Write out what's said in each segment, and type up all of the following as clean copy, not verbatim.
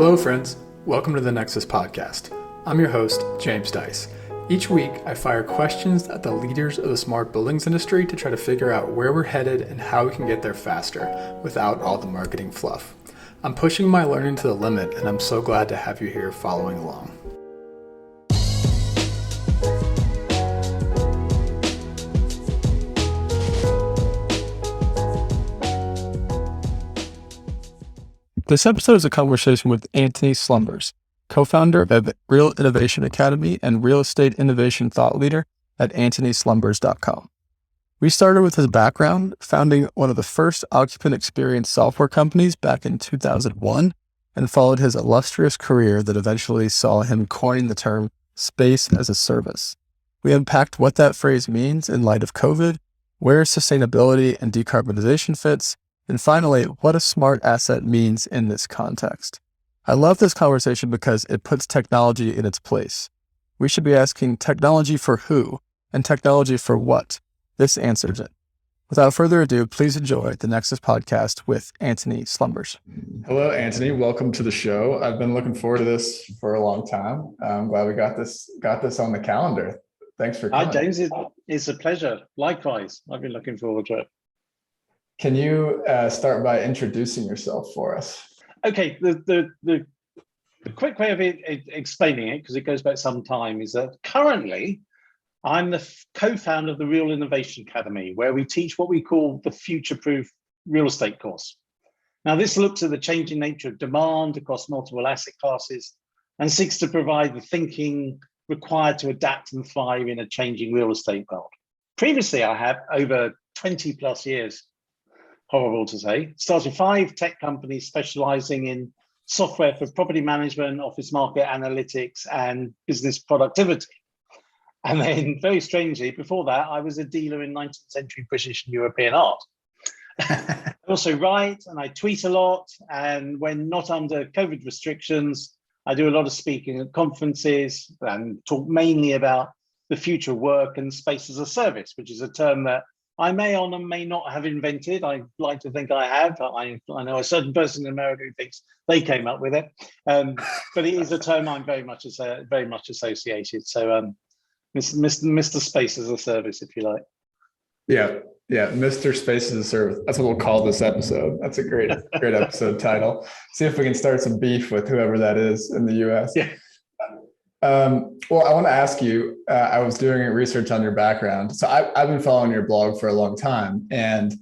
Hello, friends. Welcome to the Nexus Podcast. I'm your host, James Dice. Each week, I fire questions at the leaders of the smart buildings industry to try to figure out where we're headed and how we can get there faster without all the marketing fluff. I'm pushing my learning to the limit, and I'm so glad to have you here following along. This episode is a conversation with Antony Slumbers, co-founder of Real Innovation Academy and real estate innovation thought leader at AntonySlumbers.com. We started with his background, founding one of the first occupant experience software companies back in 2001, and followed his illustrious career that eventually saw him coin the term space as a service. We unpacked what that phrase means in light of COVID, where sustainability and decarbonization fits, and finally, what a smart asset means in this context. I love this conversation because it puts technology in its place. We should be asking technology for who and technology for what. This answers it. Without further ado, please enjoy the Nexus Podcast with Antony Slumbers. Hello, Antony. Welcome to the show. I've been looking forward to this for a long time. I'm glad we got this on the calendar. Thanks for coming. Hi, James. It's a pleasure. Likewise, I've been looking forward to it. Can you start by introducing yourself for us? Okay, the quick way of explaining it, because it goes back some time, is that currently I'm the co-founder of the Real Innovation Academy, where we teach what we call the future-proof real estate course. Now, this looks at the changing nature of demand across multiple asset classes and seeks to provide the thinking required to adapt and thrive in a changing real estate world. Previously, I have over 20 plus years, horrible to say, started 5 tech companies specializing in software for property management, office market analytics, and business productivity. And then, very strangely, before that, I was a dealer in 19th century British and European art. I also write and I tweet a lot. And when not under COVID restrictions, I do a lot of speaking at conferences and talk mainly about the future of work and space as a service, which is a term that I may or may not have invented. I like to think I have. I know a certain person in America who thinks they came up with it, but it is a term I'm very much associated. So, Mr. Space as a Service, if you like. Yeah, Mr. Space as a Service. That's what we'll call this episode. That's a great episode title. See if we can start some beef with whoever that is in the U.S. Yeah. Well, I want to ask you, I was doing research on your background. So I've been following your blog for a long time, and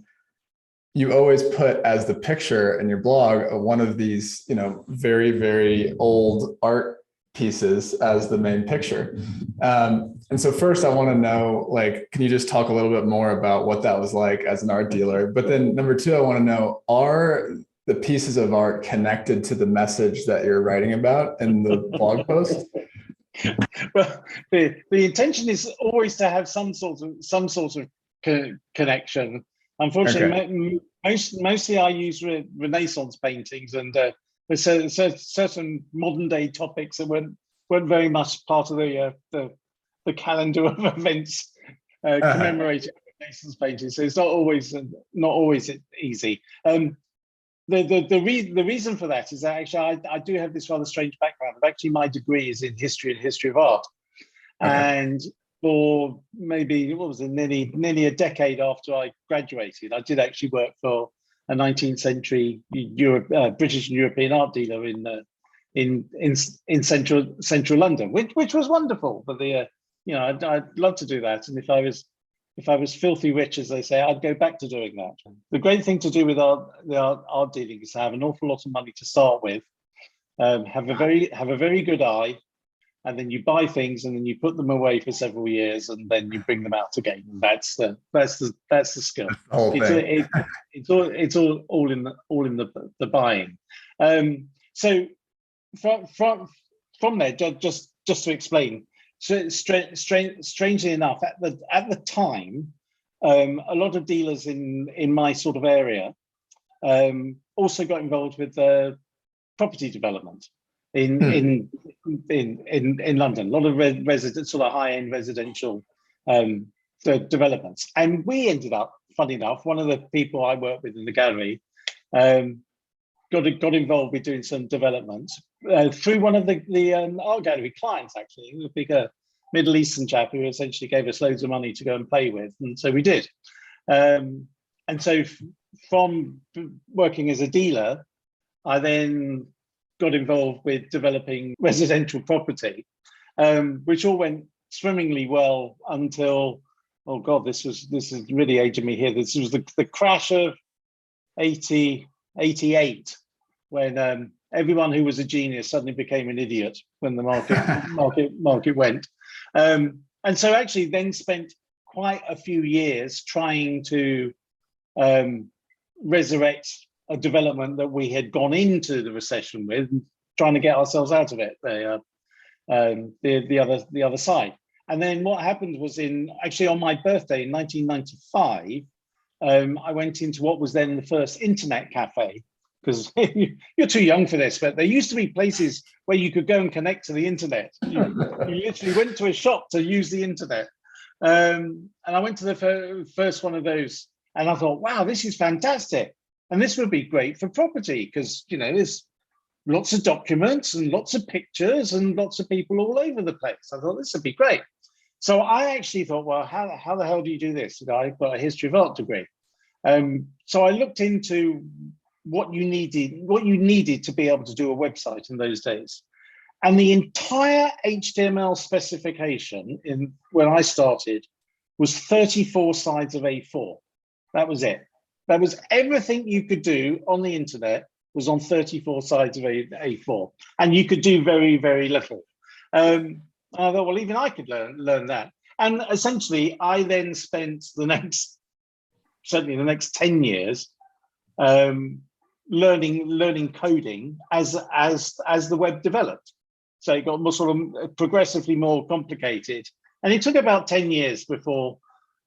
you always put as the picture in your blog one of these, very, very old art pieces as the main picture. And so first I want to know, can you just talk a little bit more about what that was like as an art dealer? But then number 2, I want to know, are the pieces of art connected to the message that you're writing about in the blog post? Well, the intention is always to have some sort of connection. Unfortunately, mostly I use Renaissance paintings, and there's certain modern day topics that weren't very much part of the calendar of events commemorating Renaissance paintings. So it's not always easy. The reason for that is that actually I do have this rather strange background. Actually, my degree is in history of art. Okay. And for maybe, nearly a decade after I graduated, I did actually work for a 19th century British and European art dealer in central London, which was wonderful. But I'd love to do that, and if I was filthy rich, as they say, I'd go back to doing that. The great thing to do with art dealing is to have an awful lot of money to start with, have a very good eye, and then you buy things and then you put them away for several years and then you bring them out again. And that's the skill. It's all in the buying. So from there, just to explain. So strangely enough, at the time, a lot of dealers in my sort of area also got involved with property development in London. A lot of sort of high-end residential developments, and we ended up, funny enough, one of the people I work with in the gallery got involved with doing some development, through one of the art gallery clients, actually, a bigger Middle Eastern chap who essentially gave us loads of money to go and play with, and so we did. And so from working as a dealer, I then got involved with developing residential property, which all went swimmingly well until, oh God, this is really aging me here. This was the crash of 88, when everyone who was a genius suddenly became an idiot when the market went. And so actually then spent quite a few years trying to resurrect a development that we had gone into the recession with, trying to get ourselves out of it, the other side. And then what happened was actually on my birthday in 1995, I went into what was then the first internet cafe, because you're too young for this, but there used to be places where you could go and connect to the internet. You literally went to a shop to use the internet. And I went to the first one of those, and I thought, wow, this is fantastic. And this would be great for property, because, there's lots of documents and lots of pictures and lots of people all over the place. I thought this would be great. So I actually thought, well, how the hell do you do this? I've got a history of art degree. So I looked into what you needed to be able to do a website in those days. And the entire HTML specification when I started was 34 sides of A4. That was it. That was everything you could do on the internet was on 34 sides of A4. And you could do very, very little. I thought, well, even I could learn that. And essentially, I then spent certainly the next 10 years, learning coding as the web developed. So it got sort of progressively more complicated. And it took about 10 years before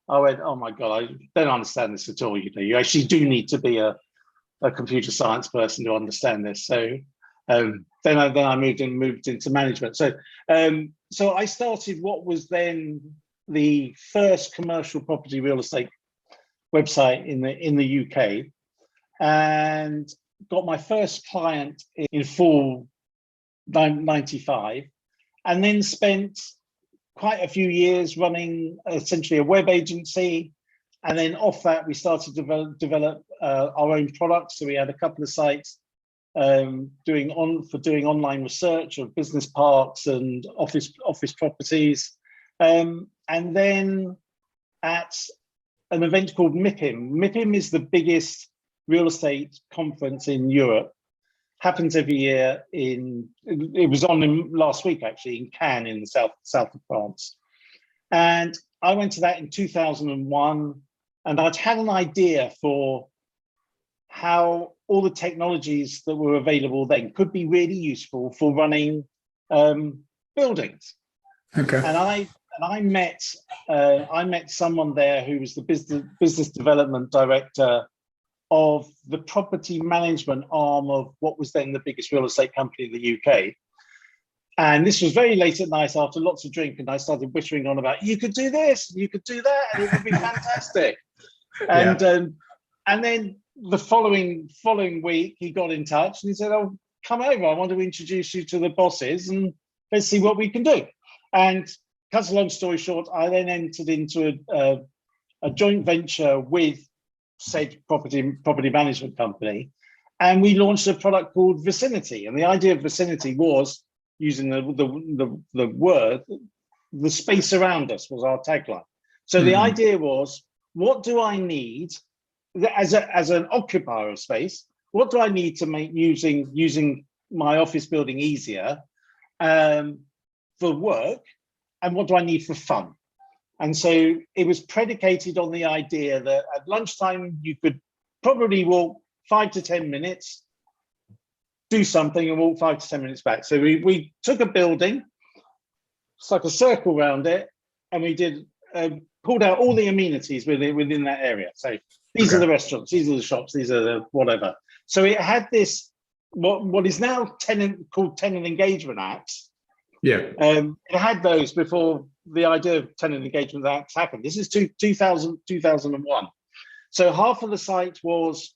I went, oh my God, I don't understand this at all. You actually do need to be a computer science person to understand this. So then I moved into management. So I started what was then the first commercial property real estate website in the UK, and got my first client in fall 95, and then spent quite a few years running essentially a web agency. And then off that, we started to develop our own products. So we had a couple of sites doing online research of business parks and office properties. And then at an event called MIPIM. MIPIM is the biggest real estate conference in Europe. Happens every year it was on last week actually in Cannes in the south of France. And I went to that in 2001, and I'd had an idea for how all the technologies that were available then could be really useful for running buildings. Okay. And I met someone there who was the business development director of the property management arm of what was then the biggest real estate company in the UK. And this was very late at night after lots of drink, and I started whittering on about, you could do this, you could do that, and it would be fantastic. And then the following week, he got in touch and he said, oh, come over, I want to introduce you to the bosses and let's see what we can do. And cut a long story short, I then entered into a joint venture with said property management company, and we launched a product called Vicinity. And the idea of Vicinity was, using the word, the space around us was our tagline. So the idea was, what do I need as an occupier of space? What do I need to make using my office building easier for work? And what do I need for fun? And so it was predicated on the idea that at lunchtime, you could probably walk 5 to 10 minutes, do something and walk 5 to 10 minutes back. So we took a building, stuck a circle around it, and we did pulled out all the amenities within that area. So these are the restaurants, these are the shops, these are the whatever. So it had this, what is now called tenant engagement acts. Yeah. It had those before the idea of tenant engagement acts happened. This is 2001. So half of the site was,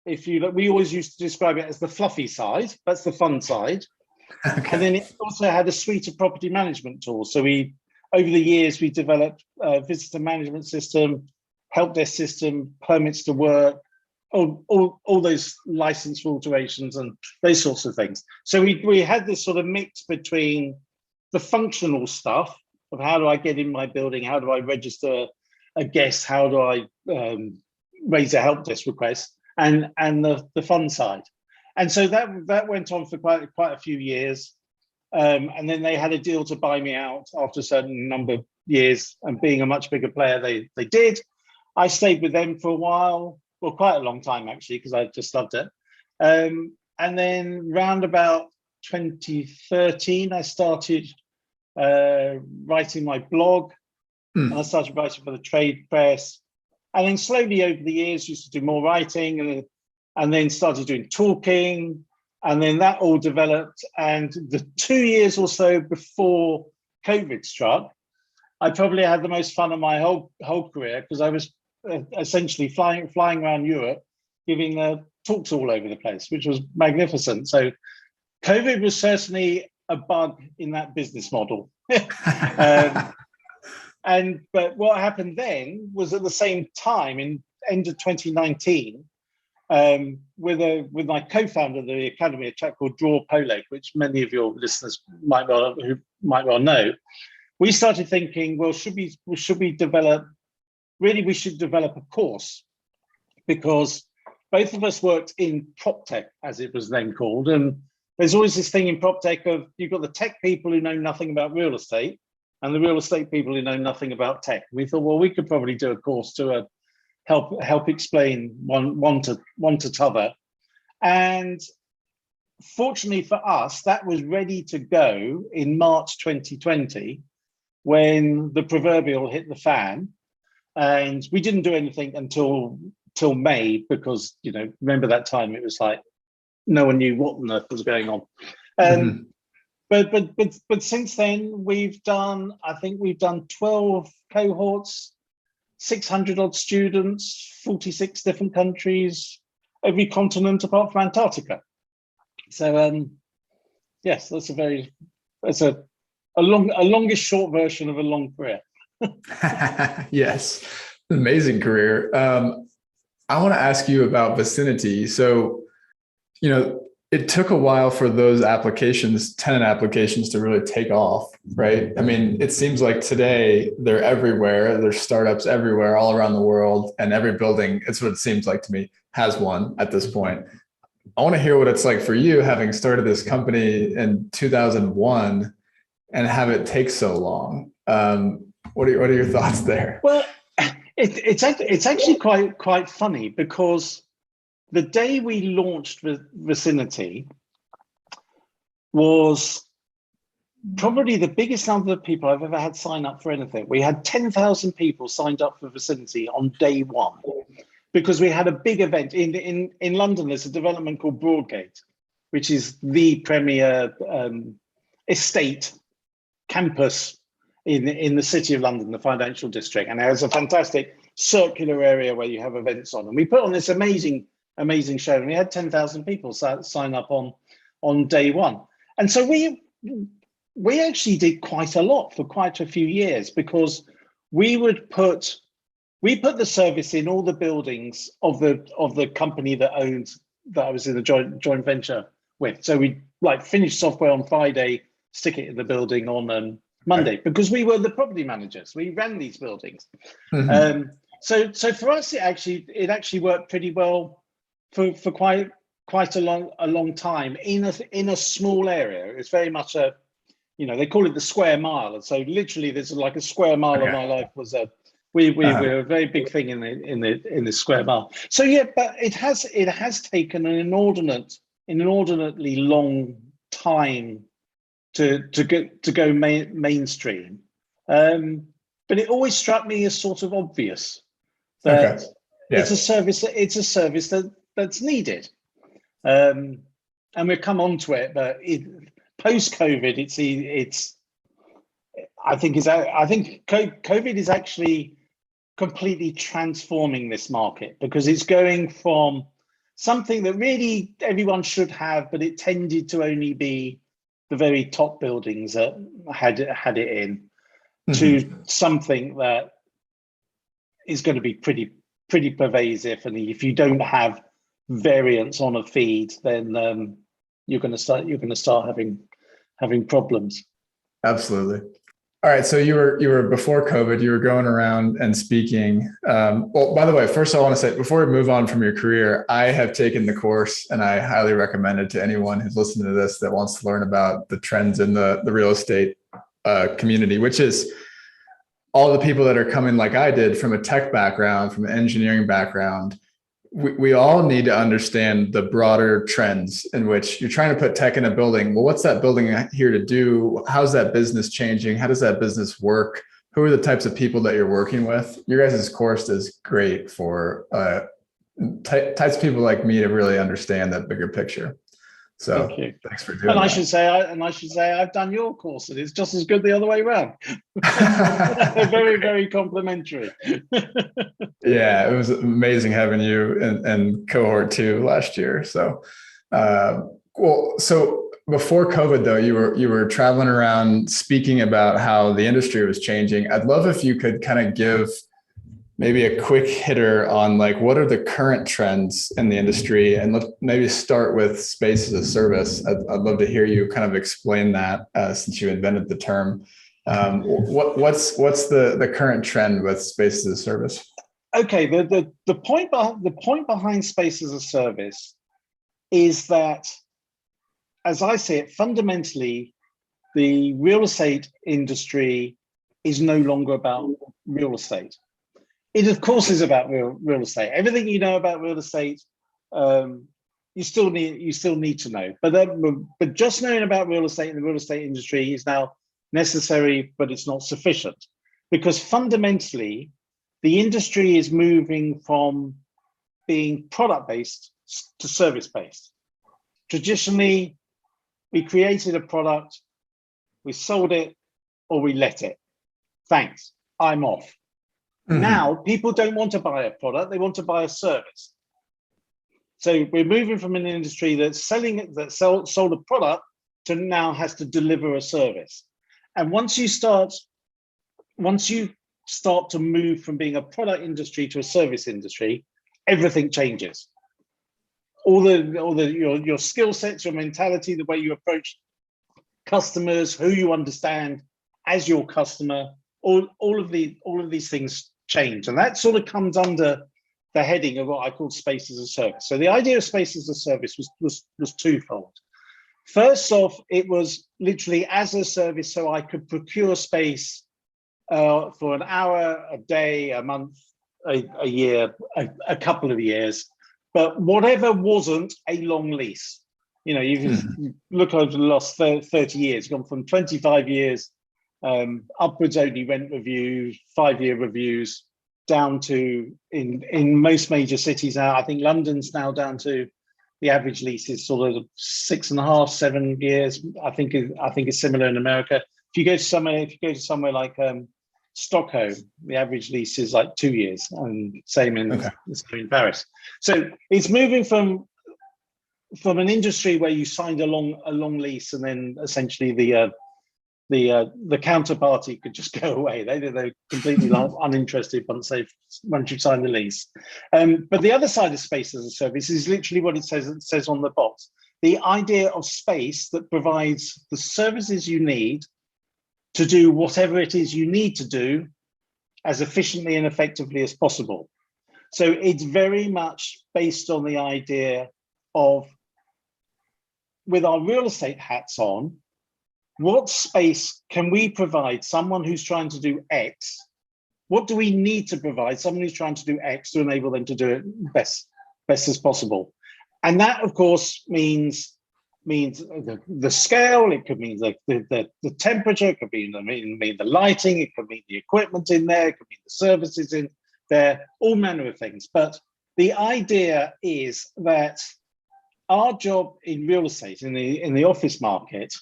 we always used to describe it as the fluffy side. That's the fun side. And then it also had a suite of property management tools. So over the years, we developed a visitor management system, help desk system, permits to work, all those license alterations and those sorts of things. So we had this sort of mix between the functional stuff of how do I get in my building, how do I register a guest, how do I raise a help desk request, and the fun side. And so that went on for quite a few years. And then they had a deal to buy me out after a certain number of years, and being a much bigger player, they did. I stayed with them for a while, well, quite a long time actually, because I just loved it. And then round about 2013, I started writing my blog, and I started writing for the trade press. And then slowly over the years, used to do more writing, and then started doing talking. And then that all developed. And the 2 years or so before COVID struck, I probably had the most fun of my whole career, because I was essentially flying around Europe, giving talks all over the place, which was magnificent. So COVID was certainly a bug in that business model. But what happened then was, at the same time, in end of 2019, with my co-founder of the academy, a chap called Draw Polek, which many of your listeners might well know, we started thinking, well, should we develop? Really, we should develop a course, because both of us worked in prop tech, as it was then called, and there's always this thing in prop tech of, you've got the tech people who know nothing about real estate, and the real estate people who know nothing about tech. We thought, well, we could probably do a course to help explain one to t'other. And fortunately for us, that was ready to go in March 2020, when the proverbial hit the fan. And we didn't do anything until May, because, remember that time, it was like no one knew what on earth was going on. But since then, I think we've done 12 cohorts, 600 odd students, 46 different countries, every continent apart from Antarctica. So yes, that's a longest short version of a long career. Yes, amazing career. I want to ask you about Vicinity. So, it took a while for those tenant applications to really take off, right? I mean, it seems like today they're everywhere. There's startups everywhere, all around the world, and every building, it's what it seems like to me, has one at this point. I want to hear what it's like for you, having started this company in 2001 and have it take so long. What are your thoughts there? Well, it's actually quite funny, because the day we launched Vicinity was probably the biggest number of people I've ever had sign up for anything. We had 10,000 people signed up for Vicinity on day one, because we had a big event in London. There's a development called Broadgate, which is the premier estate campus in the city of London, the financial district, and it has a fantastic circular area where you have events on. And we put on this amazing show, and we had 10,000 people sign up on day one. And so we actually did quite a lot for quite a few years, because we put the service in all the buildings of the company that I was in a joint venture with. So we finish software on Friday, stick it in the building on Monday, because we were the property managers. We ran these buildings. So for us, it actually worked pretty well for quite a long time in a small area. It's very much they call it the square mile. And so literally, there's like a square mile of my life was we were a very big thing in the square mile. So yeah, but it has taken an inordinately long time to go mainstream. But it always struck me as sort of obvious that it's a service that's needed. And we'll come on to it, but post-COVID, I think COVID is actually completely transforming this market, because it's going from something that really everyone should have, but it tended to only be the very top buildings that had it in, Mhm. to something that is going to be pretty pervasive. And if you don't have variance on a feed, then you're going to start having problems. Absolutely. All right. So you were before COVID, you were going around and speaking. Well, by the way, first I want to say, before we move on from your career, I have taken the course and I highly recommend it to anyone who's listening to this that wants to learn about the trends in the real estate community, which is all the people that are coming like I did from a tech background, from an engineering background. We all need to understand the broader trends in which you're trying to put tech in a building. Well, what's that building here to do? How's that business changing? How does that business work? Who are the types of people that you're working with? Your guys' course is great for types of people like me to really understand that bigger picture. So Thank you. Thanks for doing and that. I should say I've done your course, and it's just as good the other way around. Very, very complimentary. Yeah, it was amazing having you in cohort 2 last year. So, well, so before COVID though, you were traveling around speaking about how the industry was changing. I'd love if you could kind of give maybe a quick hitter on like, what are the current trends in the industry? And let's maybe start with space as a service. I'd love to hear you kind of explain that since you invented the term. What's the current trend with space as a service? Okay, the point behind space as a service is that, as I see it, fundamentally, the real estate industry is no longer about real estate. It, of course, is about real estate. Everything you know about real estate, you still need to know. But just knowing about real estate in the real estate industry is now necessary, but it's not sufficient, because fundamentally, the industry is moving from being product-based to service-based. Traditionally, we created a product, we sold it, or we let it. Thanks, I'm off. Mm-hmm. Now, people don't want to buy a product, they want to buy a service. So we're moving from an industry that's sold a product to now has to deliver a service. And once you start to move from being a product industry to a service industry, everything changes. Your skill sets, your mentality, the way you approach customers, who you understand as your customer, all of these things change. And that sort of comes under the heading of what I call space as a service. So the idea of space as a service was twofold. First off, it was literally as a service, so I could procure space for an hour, a day, a month, a year, a couple of years, but whatever wasn't a long lease. You know, you look over the last 30 years, gone from 25 years, upwards only rent reviews, 5-year reviews, down to in most major cities now. I think London's now down to the average lease is sort of 6.5, 7 years. I think it's similar in America. If you go to somewhere like Stockholm, the average lease is like 2 years, and same in Paris. So it's moving from an industry where you signed a long lease, and then essentially the counterparty could just go away. They're completely uninterested once you've signed the lease. But the other side of space as a service is literally what it says on the box. The idea of space that provides the services you need to do whatever it is you need to do as efficiently and effectively as possible. So it's very much based on the idea of, with our real estate hats on, what space can we provide someone who's trying to do X? What do we need to provide someone who's trying to do X to enable them to do it best as possible? And that, of course, means the scale. It could mean the temperature. It could mean the lighting. It could mean the equipment in there. It could mean the services in there. All manner of things. But the idea is that our job in real estate, in the office market,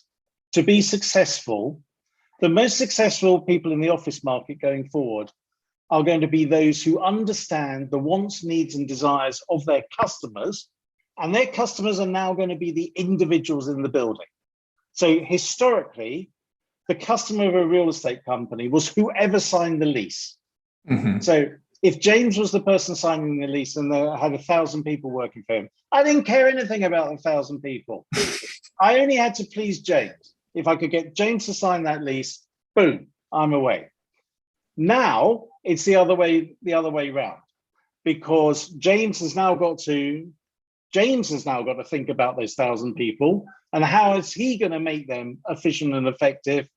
to be successful, the most successful people in the office market going forward are going to be those who understand the wants, needs, and desires of their customers. And their customers are now going to be the individuals in the building. So historically, the customer of a real estate company was whoever signed the lease. Mhm. So if James was the person signing the lease and there had 1,000 people working for him, I didn't care anything about 1,000 people. I only had to please James. If I could get James to sign that lease, boom, I'm away. Now it's the other way round, because James has now got to think about those 1,000 people and how is he going to make them efficient and effective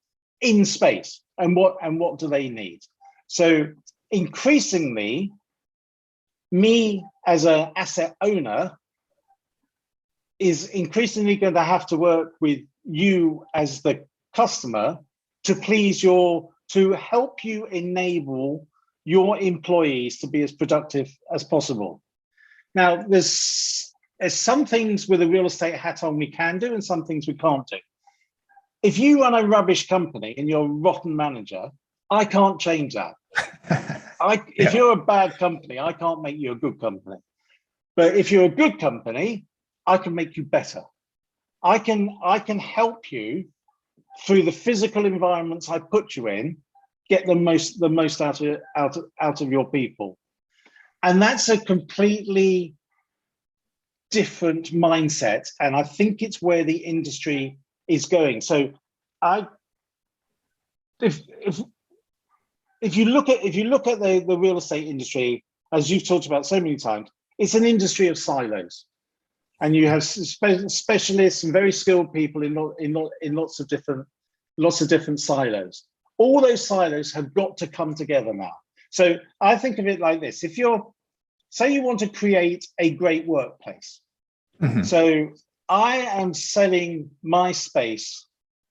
in space, and what do they need? So increasingly, me as an asset owner is increasingly going to have to work with you as the customer to help you enable your employees to be as productive as possible. Now, there's some things with a real estate hat on we can do and some things we can't do. If you run a rubbish company and you're a rotten manager, I can't change that. If you're a bad company, I can't make you a good company. But if you're a good company, I can make you better. I can help you through the physical environments I put you in, get the most out of your people. And that's a completely different mindset. And I think it's where the industry is going. So if you look at the real estate industry, as you've talked about so many times, it's an industry of silos, and you have specialists and very skilled people in lots of different silos. All those silos have got to come together now. So I think of it like this: say you want to create a great workplace. Mm-hmm. So I am selling my space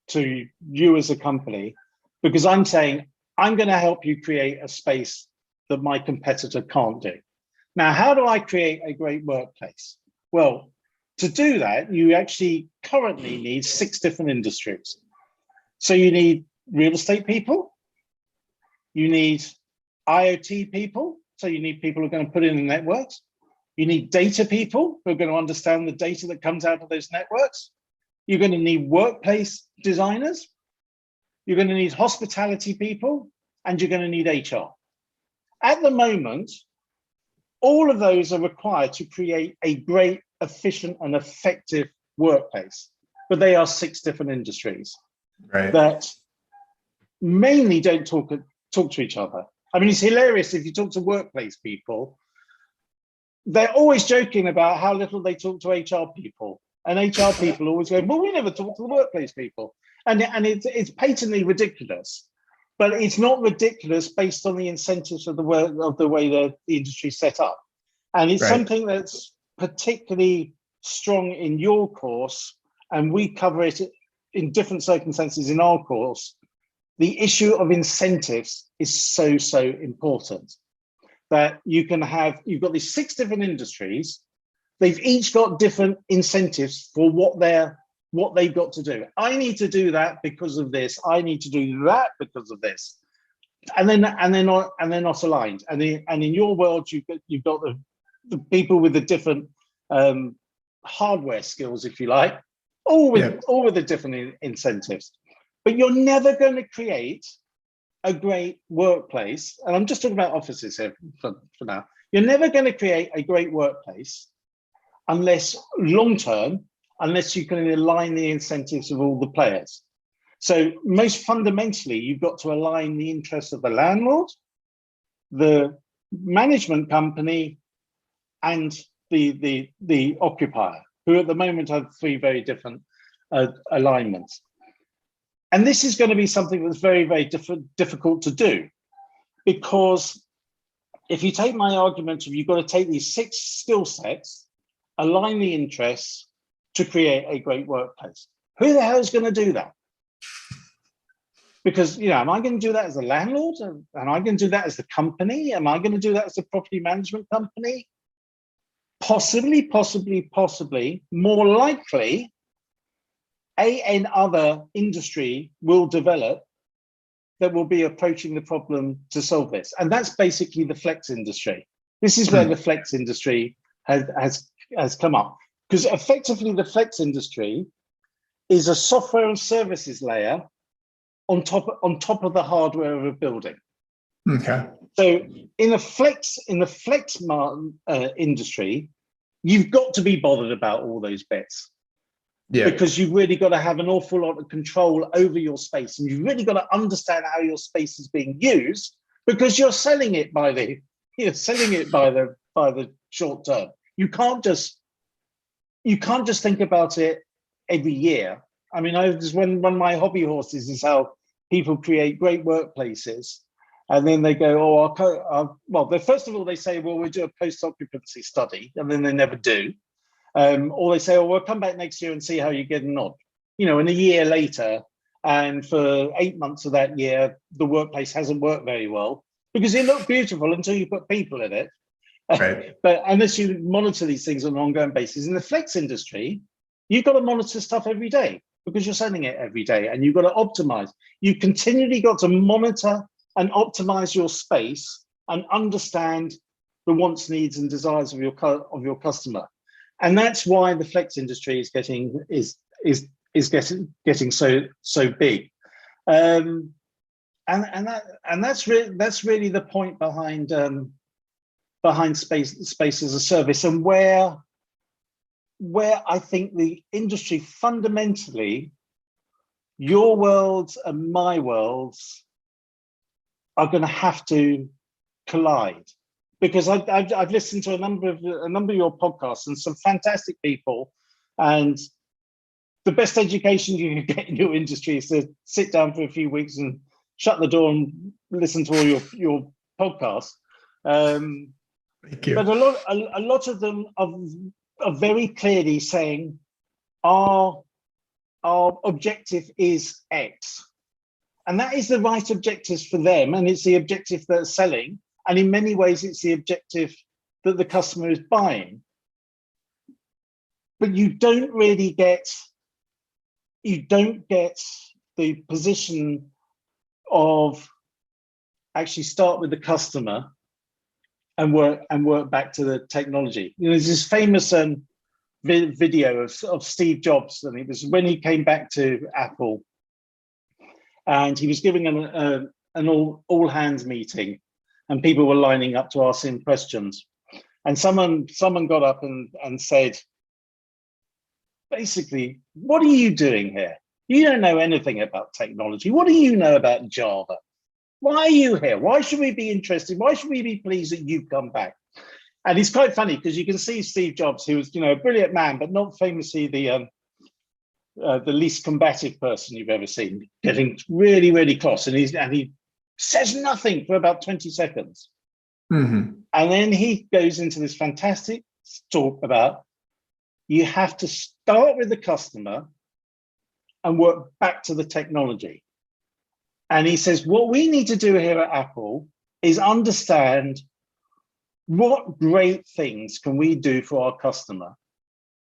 to you as a company because I'm saying I'm going to help you create a space that my competitor can't do. Now, how do I create a great workplace? Well, to do that, you actually currently need 6 different industries. So you need real estate people, you need IoT people, so you need people who are going to put in the networks, you need data people who are going to understand the data that comes out of those networks, you're going to need workplace designers, you're going to need hospitality people, and you're going to need HR. At the moment, all of those are required to create a great, efficient, and effective workplace, but they are 6 different industries that mainly don't talk to each other. I mean, it's hilarious if you talk to workplace people, they're always joking about how little they talk to HR people, and HR people always go, well, we never talk to the workplace people. And it's patently ridiculous, but it's not ridiculous based on the incentives of the way the industry is set up. And it's something that's particularly strong in your course, and we cover it in different circumstances in our course. The issue of incentives is so important, that you've got these 6 different industries. They've each got different incentives for what they've got to do. I need to do that because of this. I need to do that because of this. And they're not aligned. And in your world, you've got the people with the different hardware skills, if you like, all with the different incentives. But you're never going to create a great workplace, and I'm just talking about offices here for now. You're never going to create a great workplace unless long-term, unless you can align the incentives of all the players. So most fundamentally, you've got to align the interests of the landlord, the management company, and the occupier, who at the moment have 3 very different alignments. And this is going to be something that's very, very difficult to do, because if you take my argument of you've got to take these 6 skill sets, align the interests to create a great workplace. Who the hell is going to do that? Because, am I going to do that as a landlord? Am I going to do that as the company? Am I going to do that as a property management company? Possibly. More likely, another industry will develop that will be approaching the problem to solve this. And that's basically the flex industry. This is where the flex industry has come up. Because effectively the flex industry is a software and services layer on top of the hardware of a building. Okay. So in the flex industry, you've got to be bothered about all those bits. Yeah. Because you've really got to have an awful lot of control over your space, and you've really got to understand how your space is being used, because you're selling it by the short term. You can't just think about it every year. I mean, one of my hobby horses is how people create great workplaces, and then they go, first of all they say, well, we'll do a post-occupancy study, and then they never do. Or they say, oh, we'll come back next year and see how you're getting on. And a year later, and for 8 months of that year, the workplace hasn't worked very well because it looked beautiful until you put people in it. Right. But unless you monitor these things on an ongoing basis, in the flex industry, you've got to monitor stuff every day because you're selling it every day, and you've got to optimize. You continually got to monitor and optimize your space and understand the wants, needs, and desires of your customer. And that's why the flex industry is getting so big, and that's really the point behind space as a service, and where I think the industry fundamentally, your worlds and my worlds, are going to have to collide. Because I've listened to a number of your podcasts, and some fantastic people, and the best education you can get in your industry is to sit down for a few weeks and shut the door and listen to all your podcasts. Thank you. But a lot of them are very clearly saying our objective is X, and that is the right objectives for them, and it's the objective they're selling. And in many ways, it's the objective that the customer is buying. But you don't get the position of actually start with the customer and work back to the technology. There's this famous video of Steve Jobs, and it was when he came back to Apple, and he was giving an all hands meeting. And people were lining up to ask him questions. And someone got up and said, basically, what are you doing here? You don't know anything about technology. What do you know about Java? Why are you here? Why should we be interested? Why should we be pleased that you've come back? And it's quite funny because you can see Steve Jobs, who was, a brilliant man, but not famously the least combative person you've ever seen, getting really, really cross. And he says nothing for about 20 seconds. Mm-hmm. And then he goes into this fantastic talk about you have to start with the customer and work back to the technology. And he says, what we need to do here at Apple is understand what great things can we do for our customer.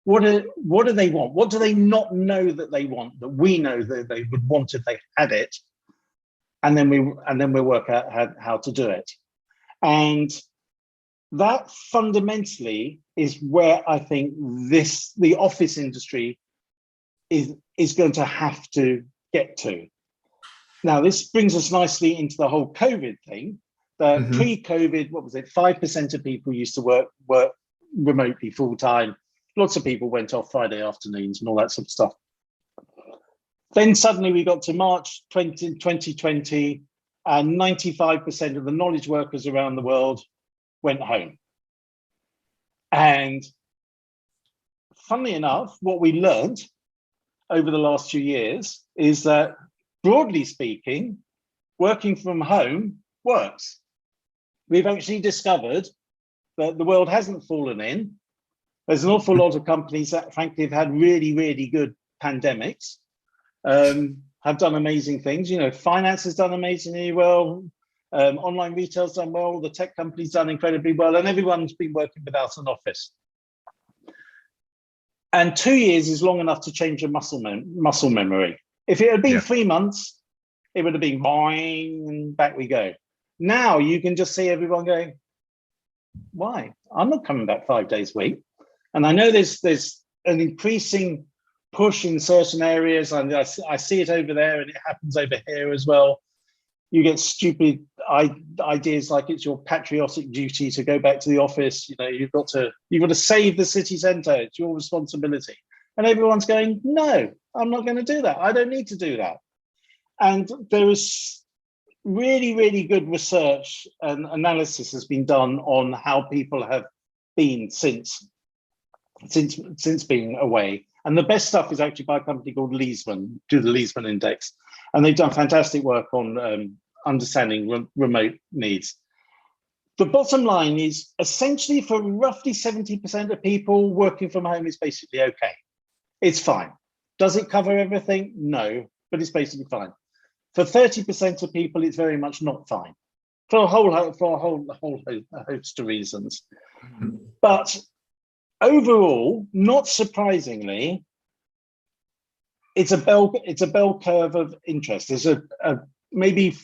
What do they want? What do they not know that they want, that we know that they would want if they had it? And then we work out how to do it. And that fundamentally is where I think the office industry is going to have to get to. Now, this brings us nicely into the whole COVID thing. Pre-COVID, 5% of people used to work remotely full time. Lots of people went off Friday afternoons and all that sort of stuff. Then suddenly we got to March 2020, and 95% of the knowledge workers around the world went home. And funnily enough, what we learned over the last few years is that, broadly speaking, working from home works. We've actually discovered that the world hasn't fallen in. There's an awful lot of companies that, frankly, have had really, really good pandemics, have done amazing things. Finance has done amazingly well. Online retail's done well. The tech company's done incredibly well, and everyone's been working without an office. And 2 years is long enough to change your muscle memory. If it had been 3 months, it would have been boing, and back we go. Now you can just see everyone going, why? I'm not coming back 5 days a week. And I know there's an increasing push in certain areas, and I see it over there, and it happens over here as well. You get stupid ideas like it's your patriotic duty to go back to the office. You know, you've got to save the city centre. It's your responsibility. And everyone's going, no, I'm not going to do that. I don't need to do that. And there is really, really good research and analysis has been done on how people have been since being away. And the best stuff is actually by a company called Leesman, do the Leesman Index. And they've done fantastic work on understanding remote needs. The bottom line is essentially for roughly 70% of people, working from home is basically okay. It's fine. Does it cover everything? No, but it's basically fine. For 30% of people, it's very much not fine for a whole host of reasons. But overall, not surprisingly, it's a bell curve of interest. There's a maybe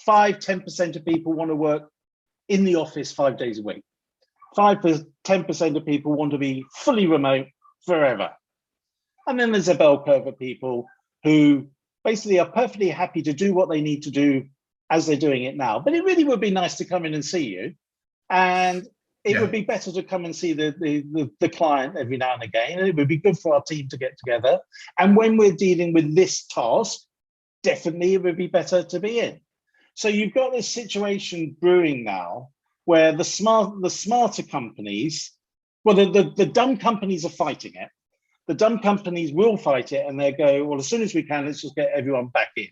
5-10% of people want to work in the office 5 days a week. 5-10% of people want to be fully remote forever. And then there's a bell curve of people who basically are perfectly happy to do what they need to do as they're doing it now. But it really would be nice to come in and see you. And it would be better to come and see the client every now and again. And it would be good for our team to get together. And when we're dealing with this task, definitely it would be better to be in. So you've got this situation brewing now where the smarter companies, well, the dumb companies are fighting it. The dumb companies will fight it and they go, well, as soon as we can, let's just get everyone back in.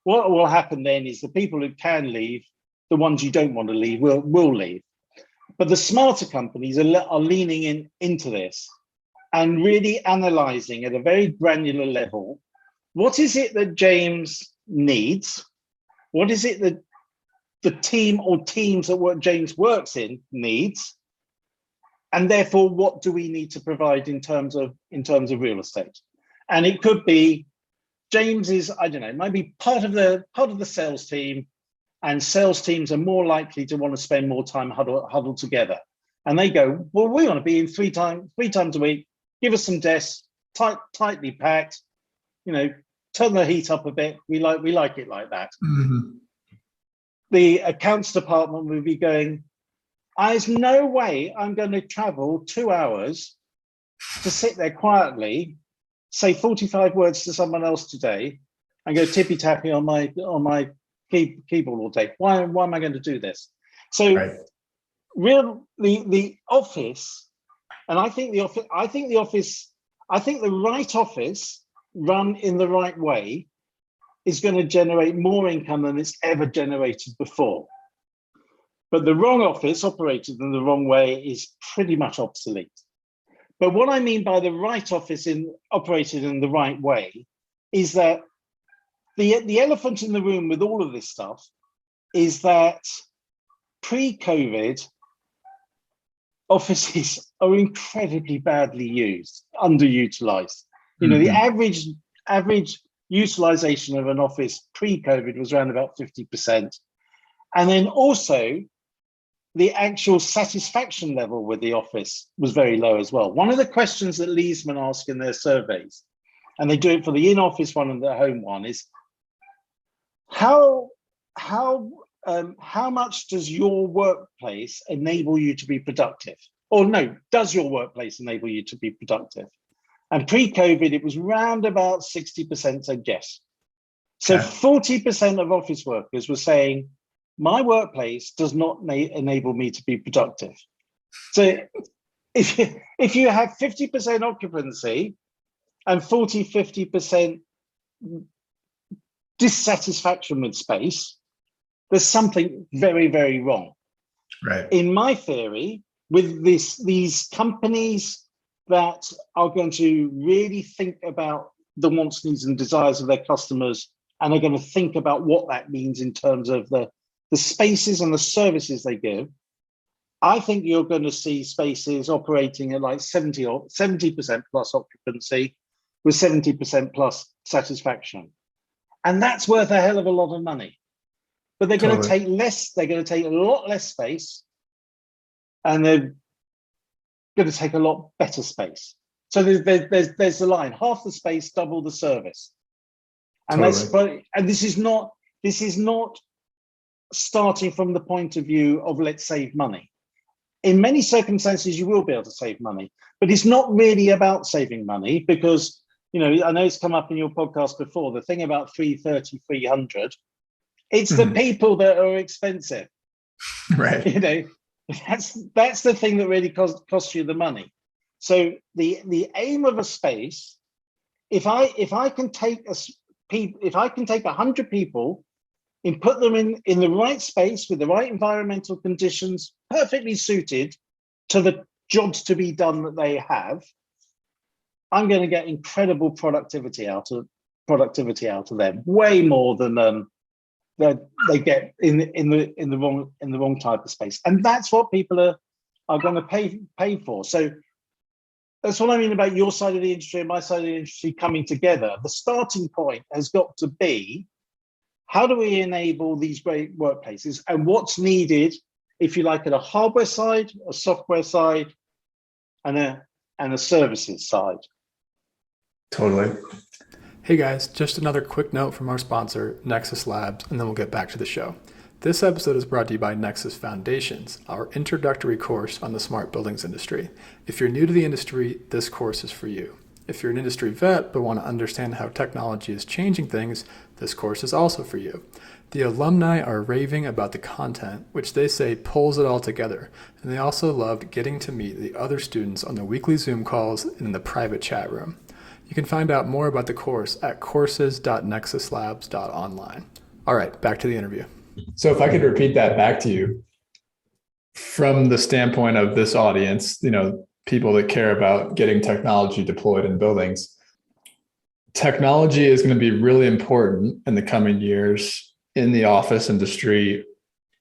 What will happen then is the people who can leave, the ones you don't want to leave, will leave. But the smarter companies are leaning into this and really analyzing at a very granular level, what is it that James needs? What is it that the team or teams that James works in needs? And therefore, what do we need to provide in terms of real estate? And it could be James is, I don't know, maybe part of the sales team, and sales teams are more likely to want to spend more time huddled together. And they go, well, we want to be in three times a week. Give us some desks, tightly packed. You know, turn the heat up a bit. We like it like that. Mm-hmm. The accounts department will be going, there's no way I'm going to travel 2 hours to sit there quietly, say 45 words to someone else today, and go tippy tappy on my keyboard all day. Why am I going to do this? So, right. the office, and I think the right office run in the right way is going to generate more income than it's ever generated before. But the wrong office operated in the wrong way is pretty much obsolete. But what I mean by the right office operated in the right way is that the elephant in the room with all of this stuff is that pre-COVID, offices are incredibly badly used, underutilized. You know, the average utilization of an office pre-COVID was around about 50%. And then also, the actual satisfaction level with the office was very low as well. One of the questions that Leesman ask in their surveys, and they do it for the in-office one and the home one, is how much does your workplace enable you to be productive? Or no, does your workplace enable you to be productive? And pre-COVID, it was round about 60% said yes. So 40% of office workers were saying, my workplace does not enable me to be productive. So if you have 50% occupancy and 50% dissatisfaction with space, there's something very, very wrong. Right. In my theory, with these companies that are going to really think about the wants, needs, and desires of their customers, and are going to think about what that means in terms of the spaces and the services they give, I think you're going to see spaces operating at like 70% plus occupancy with 70% plus satisfaction. And that's worth a hell of a lot of money. But they're going to take less, they're going to take a lot less space, and they're going to take a lot better space. So there's the line: half the space, double the service. And this is not starting from the point of view of let's save money. In many circumstances, you will be able to save money, but it's not really about saving money because, you know, I know it's come up in your podcast before, the thing about 330, 300, it's the people that are expensive. Right. You know, that's the thing that really costs you the money. So the aim of a space, if I can take 100 people and put them in the right space with the right environmental conditions, perfectly suited to the jobs to be done that they have, I'm going to get incredible productivity out of them, way more than they get in the wrong type of space, and that's what people are going to pay for. So that's what I mean about your side of the industry and my side of the industry coming together. The starting point has got to be, how do we enable these great workplaces, and what's needed, if you like, at a hardware side, a software side, and a services side. Totally. Hey guys, just another quick note from our sponsor, Nexus Labs, and then we'll get back to the show. This episode is brought to you by Nexus Foundations, our introductory course on the smart buildings industry. If you're new to the industry, this course is for you. If you're an industry vet but want to understand how technology is changing things, this course is also for you. The alumni are raving about the content, which they say pulls it all together, and they also loved getting to meet the other students on the weekly Zoom calls and in the private chat room. You can find out more about the course at courses.nexuslabs.online. All right, back to the interview. So if I could repeat that back to you, from the standpoint of this audience, you know, people that care about getting technology deployed in buildings, technology is going to be really important in the coming years in the office industry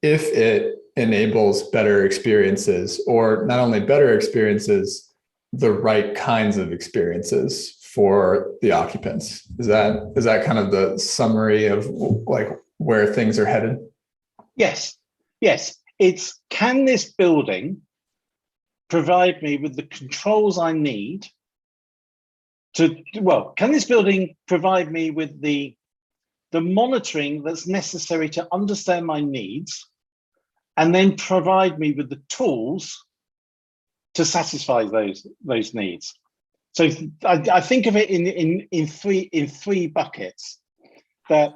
if it enables better experiences, or not only better experiences, the right kinds of experiences for the occupants. Is that kind of the summary of like where things are headed? Yes. It's, can this building provide me with the controls I need can this building provide me with the monitoring that's necessary to understand my needs, and then provide me with the tools to satisfy those needs? So I think of it in three buckets. That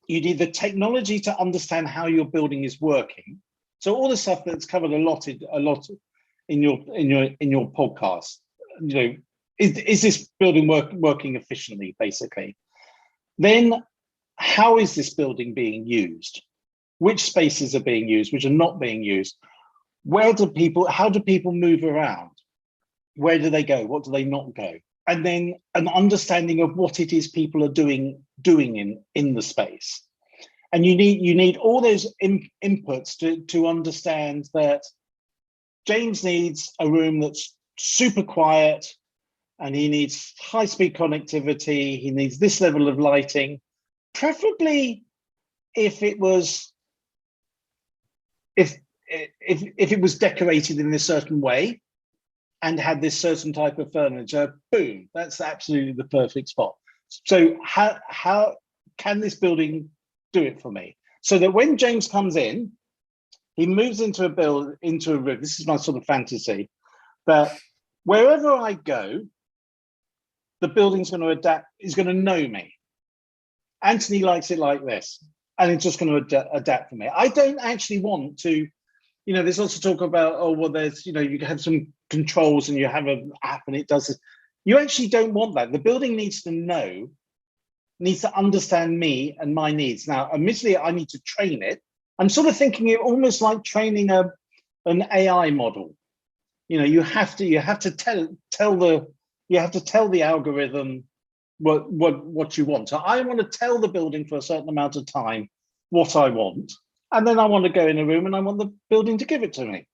you need the technology to understand how your building is working. So all the stuff that's covered a lot in your podcast. You know, is this building working efficiently, basically? Then, how is this building being used? Which spaces are being used? Which are not being used? How do people move around? Where do they go? What do they not go? And then an understanding of what it is people are doing in the space. And you need all those inputs to understand that James needs a room that's super quiet, and he needs high-speed connectivity. He needs this level of lighting, preferably if it was decorated in a certain way and had this certain type of furniture. Boom, that's absolutely the perfect spot. So how can this building do it for me? So that when James comes in, he moves into a room. This is my sort of fantasy, that wherever I go, the building's going to adapt, is going to know me. Antony likes it like this, and it's just going to adapt for me. I don't actually want to, you know, there's also talk about, there's, you know, you have some controls and you have an app and it does this. You actually don't want that. The building needs to understand me and my needs. Now, admittedly, I need to train it. I'm sort of thinking it almost like training an AI model. You know, you have to tell the algorithm what you want. So I want to tell the building for a certain amount of time what I want, and then I want to go in a room and I want the building to give it to me.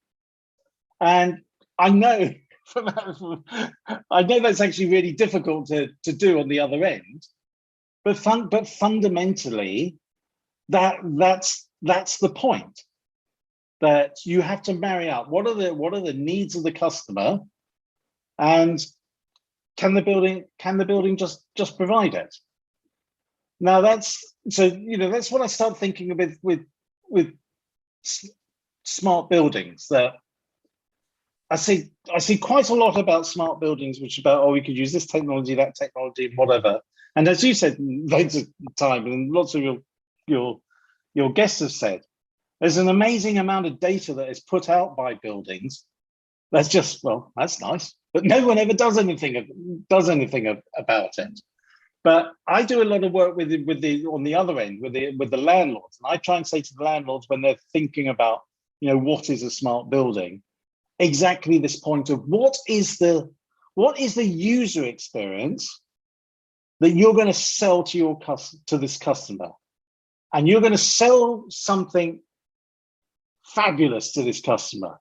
And I know that's actually really difficult to do on the other end, but fundamentally, that's the point. That you have to marry up what are the needs of the customer, and can the building just provide it? Now that's what I start thinking with smart buildings. That I see quite a lot about smart buildings, which is about, we could use this technology, that technology, whatever. And as you said loads of time, and lots of your guests have said, there's an amazing amount of data that is put out by buildings. That's just, well, that's nice, but no one ever does anything about it. But I do a lot of work with the on the other end with the landlords, and I try and say to the landlords when they're thinking about, what is a smart building, exactly this point of what is the user experience that you're going to sell to this customer, and you're going to sell something fabulous to this customer.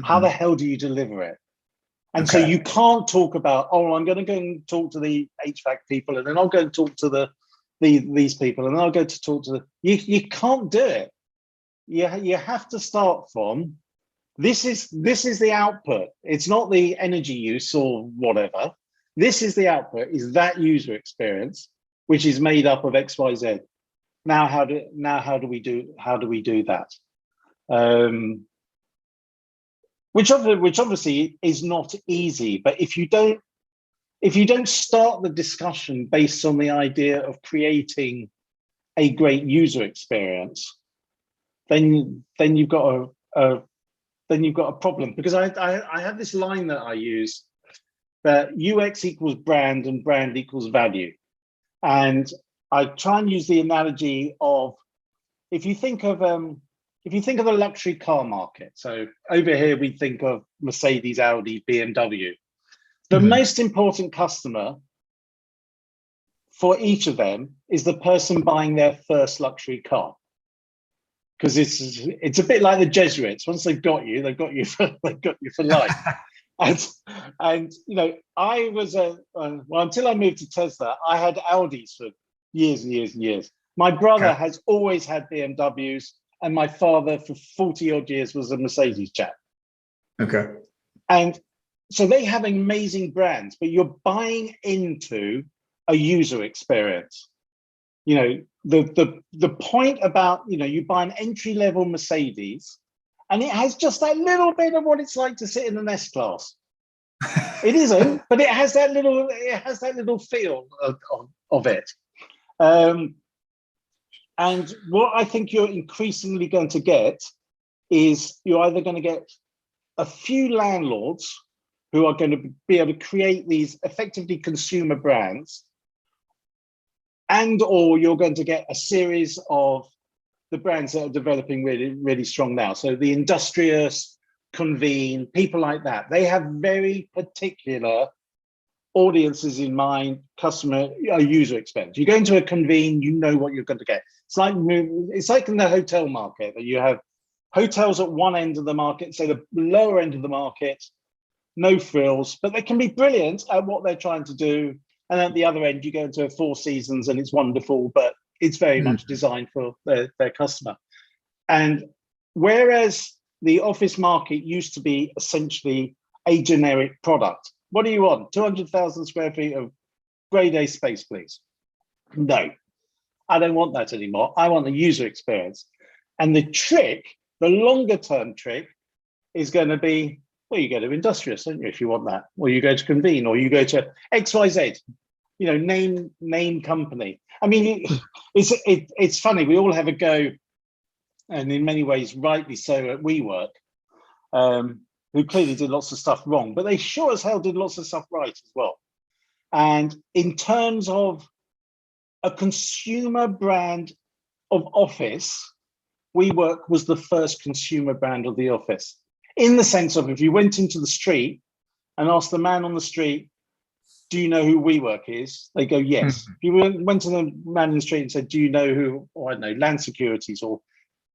How the hell do you deliver it? And so you can't talk about, I'm going to go and talk to the HVAC people, and then I'll go and talk to these people, and then I'll go to talk to you can't do it. You have to start from, this is the output. It's not the energy use or whatever. This is the output, is that user experience, which is made up of X, Y, Z. Now how do we do that? Which obviously is not easy, but if you don't start the discussion based on the idea of creating a great user experience, then you've got a problem. Because I have this line that I use, that UX equals brand and brand equals value, and I try and use the analogy of, if you think of the luxury car market, so over here we think of Mercedes, Audi, BMW. The most important customer for each of them is the person buying their first luxury car, because it's a bit like the Jesuits. Once they've got you for life. And I was until I moved to Tesla, I had Audis for years and years and years. My brother has always had BMWs. And my father, for 40 odd years, was a Mercedes chap. Okay. And so they have amazing brands, but you're buying into a user experience. The point about, you buy an entry-level Mercedes, and it has just that little bit of what it's like to sit in an S-Class. It isn't, but it has that little feel of it. And what I think you're increasingly going to get is, you're either going to get a few landlords who are going to be able to create these effectively consumer brands, or you're going to get a series of the brands that are developing really, really strong now. So the Illustrious, Convene, people like that, they have very particular audiences in mind, customer user experience. You go into a Convene, you know what you're going to get. It's like in the hotel market, that you have hotels at one end of the market, so the lower end of the market, no frills, but they can be brilliant at what they're trying to do. And at the other end, you go into a Four Seasons and it's wonderful, but it's very much designed for their customer. And whereas the office market used to be essentially a generic product, what do you want? 200,000 square feet of grade A space, please. No, I don't want that anymore. I want the user experience. And the longer term trick is going to be, well, you go to Illustrious, don't you, if you want that, or you go to Convene, or you go to XYZ, name company. I mean, it's funny. We all have a go, and in many ways, rightly so, at WeWork. Who clearly did lots of stuff wrong, but they sure as hell did lots of stuff right as well. And in terms of a consumer brand of office, WeWork was the first consumer brand of the office, in the sense of, if you went into the street and asked the man on the street, do you know who WeWork is? They go, yes. If you went to the man in the street and said, do you know who, or I don't know, Land Securities or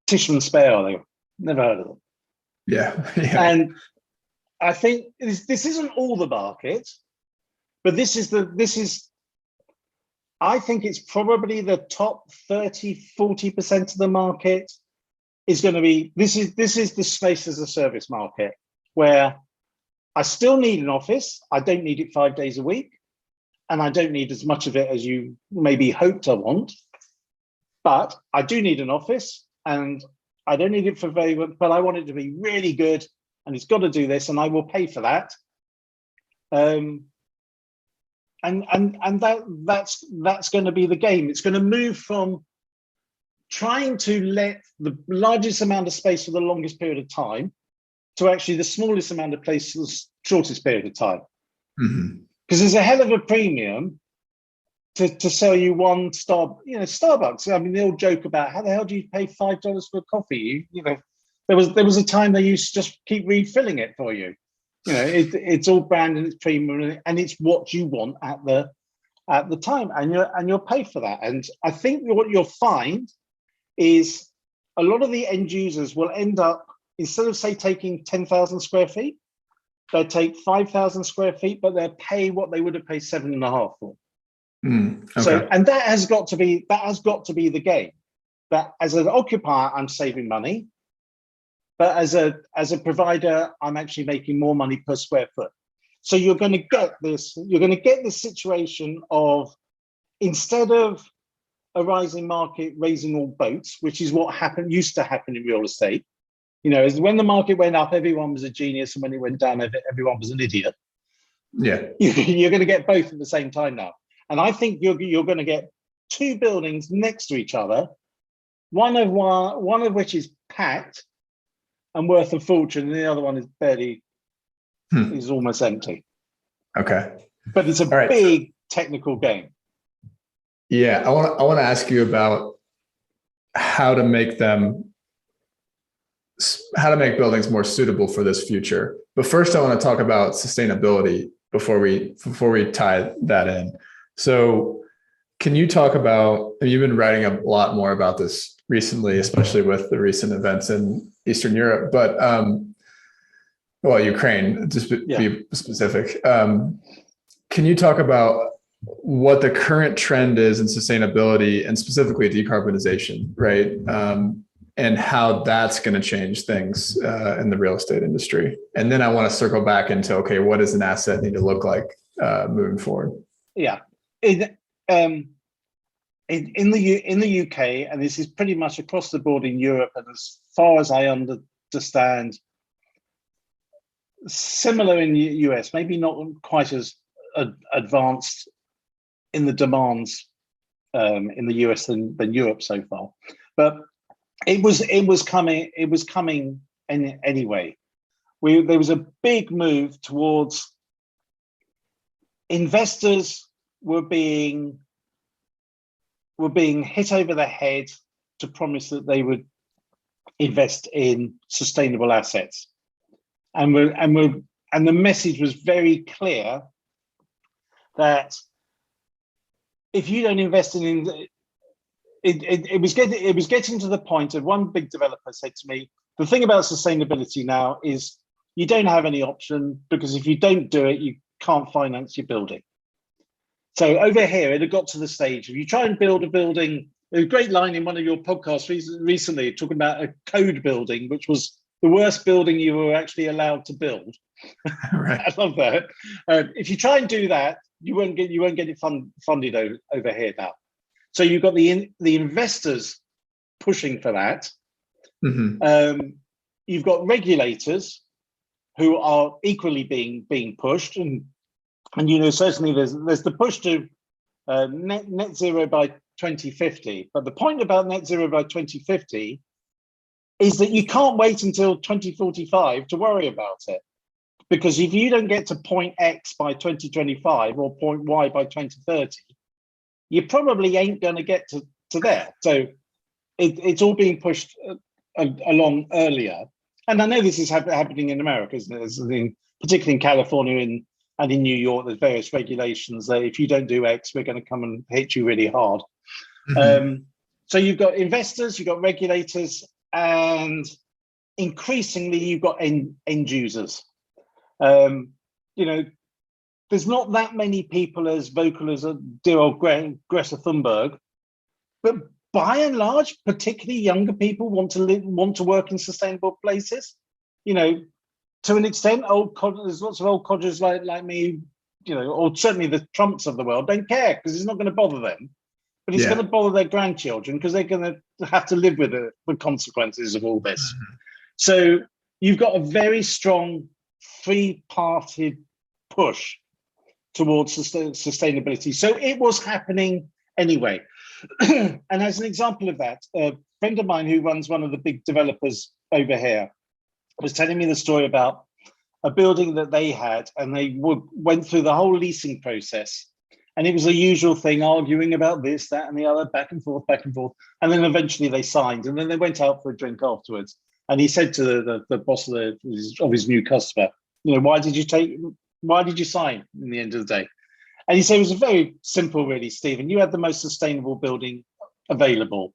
Tishman Speyer? They go, never heard of them. Yeah. And I think this isn't all the market, but I think it's probably the top 30, 40% of the market is going to be, this is the space as a service market, where I still need an office. I don't need it 5 days a week. And I don't need as much of it as you maybe hoped I want. But I do need an office, and I don't need it for very much, but I want it to be really good, and it's got to do this, and I will pay for that. And that's going to be the game. It's going to move from trying to let the largest amount of space for the longest period of time to actually the smallest amount of place for the shortest period of time. Because there's a hell of a premium to sell you one star, Starbucks. I mean, the old joke about how the hell do you pay $5 for a coffee? There was a time they used to just keep refilling it for you. It's all brand and it's premium, and it's what you want at the time, and you'll pay for that. And I think what you'll find is a lot of the end users will end up, instead of say taking 10,000 square feet, they'll take 5,000 square feet, but they'll pay what they would have paid 7.5 for. Okay. So, and that has got to be the game. That as an occupier, I'm saving money, but as a provider, I'm actually making more money per square foot. So you're going to get this situation of, instead of a rising market raising all boats, which is what used to happen in real estate. Is when the market went up, everyone was a genius, and when it went down, everyone was an idiot. Yeah, you're going to get both at the same time now. And I think you're going to get two buildings next to each other, one of which is packed and worth a fortune, and the other one is barely, is almost empty. Okay. But it's a big technical game. Yeah, I want to ask you about how to make buildings more suitable for this future. But first, I want to talk about sustainability before we tie that in. So can you talk about, you've been writing a lot more about this recently, especially with the recent events in Eastern Europe, but Ukraine, just be specific. Can you talk about what the current trend is in sustainability and specifically decarbonization, right? And how that's going to change things in the real estate industry. And then I want to circle back into, okay, what does an asset need to look like moving forward? Yeah. In the UK, and this is pretty much across the board in Europe, and as far as I understand, similar in the US, maybe not quite as advanced in the demands in the US than Europe so far, but it was coming anyway. There was a big move towards investors were being hit over the head to promise that they would invest in sustainable assets, and the message was very clear that if you don't invest in it was getting to the point of, one big developer said to me, the thing about sustainability now is you don't have any option, because if you don't do it, you can't finance your building. So over here, it had got to the stage, if you try and build a building, there's a great line in one of your podcasts recently talking about a code building, which was the worst building you were actually allowed to build. Right. I love that. If you try and do that, you won't get it funded over here now. So you've got the investors pushing for that. Mm-hmm. You've got regulators who are equally being pushed, and certainly there's the push to net zero by 2050. But the point about net zero by 2050 is that you can't wait until 2045 to worry about it, because if you don't get to point X by 2025 or point Y by 2030, you probably ain't going to get to there. So it's all being pushed along earlier. And I know this is happening in America, isn't it? Particularly in California and in New York, there's various regulations that if you don't do X, we're going to come and hit you really hard. Mm-hmm. So you've got investors, you've got regulators, and increasingly you've got end users. There's not that many people as vocal as dear old Greta Thunberg, but by and large, particularly younger people want to work in sustainable places. To an extent, there's lots of old codgers like me, or certainly the Trumps of the world don't care because it's not going to bother them, but it's going to bother their grandchildren because they're going to have to live with the consequences of all this. Mm-hmm. So you've got a very strong three-parted push towards sustainability. So it was happening anyway. And as an example of that, a friend of mine who runs one of the big developers over here was telling me the story about a building that they had, and they went through the whole leasing process. And it was the usual thing, arguing about this, that, and the other, back and forth. And then eventually they signed, and then they went out for a drink afterwards. And he said to the boss of his new customer, why did you sign in the end of the day? And he said it was very simple, really, Stephen. You had the most sustainable building available,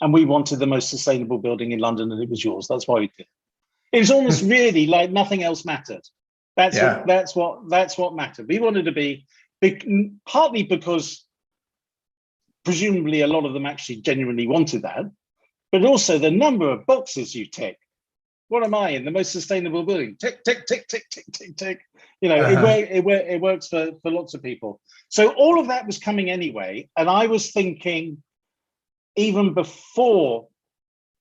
and we wanted the most sustainable building in London, and it was yours. That's why we did it. It was almost really like nothing else mattered. That's what mattered. We wanted to be partly because presumably a lot of them actually genuinely wanted that, but also the number of boxes you tick. What am I in the most sustainable building? Tick, tick, tick, tick, tick, tick, tick. It works for lots of people. So all of that was coming anyway, and I was thinking, even before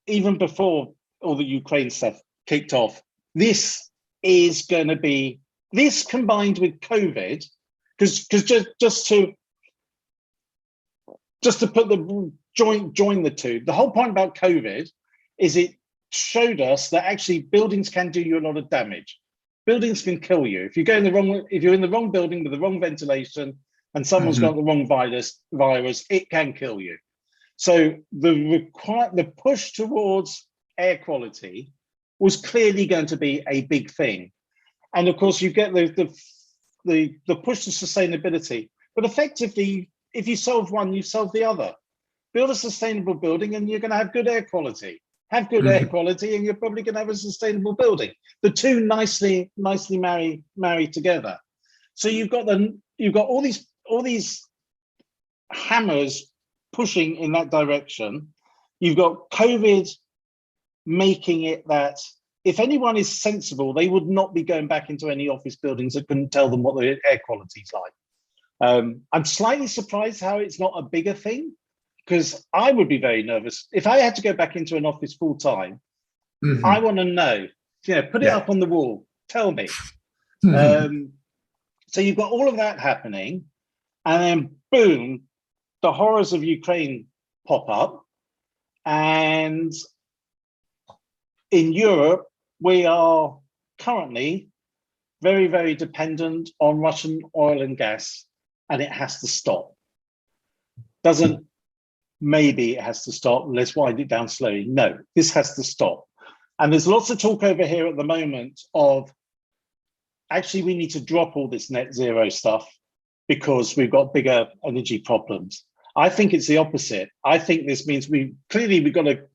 all the Ukraine stuff kicked off, this is going to be this combined with COVID, because just to put the join the two. The whole point about COVID is it showed us that actually buildings can do you a lot of damage. Buildings can kill you if you're in the wrong building with the wrong ventilation and someone's got the wrong virus. It can kill you. So the push towards air quality was clearly going to be a big thing, and of course you get the push to sustainability. But effectively, if you solve one, you solve the other. Build a sustainable building, and you're going to have good air quality. Have good air quality, and you're probably going to have a sustainable building. The two nicely marry together. So you've got all these hammers pushing in that direction. You've got COVID making it that if anyone is sensible, they would not be going back into any office buildings that couldn't tell them what the air quality is like. I'm slightly surprised how it's not a bigger thing, because I would be very nervous if I had to go back into an office full time. I want to know, put it up on the wall, tell me. So you've got all of that happening, and then boom, the horrors of Ukraine pop up, and in Europe, we are currently very, very dependent on Russian oil and gas, and it has to stop. Maybe it has to stop, let's wind it down slowly. No, this has to stop. And there's lots of talk over here at the moment of, actually, we need to drop all this net zero stuff because we've got bigger energy problems. I think it's the opposite. I think this means we've got to,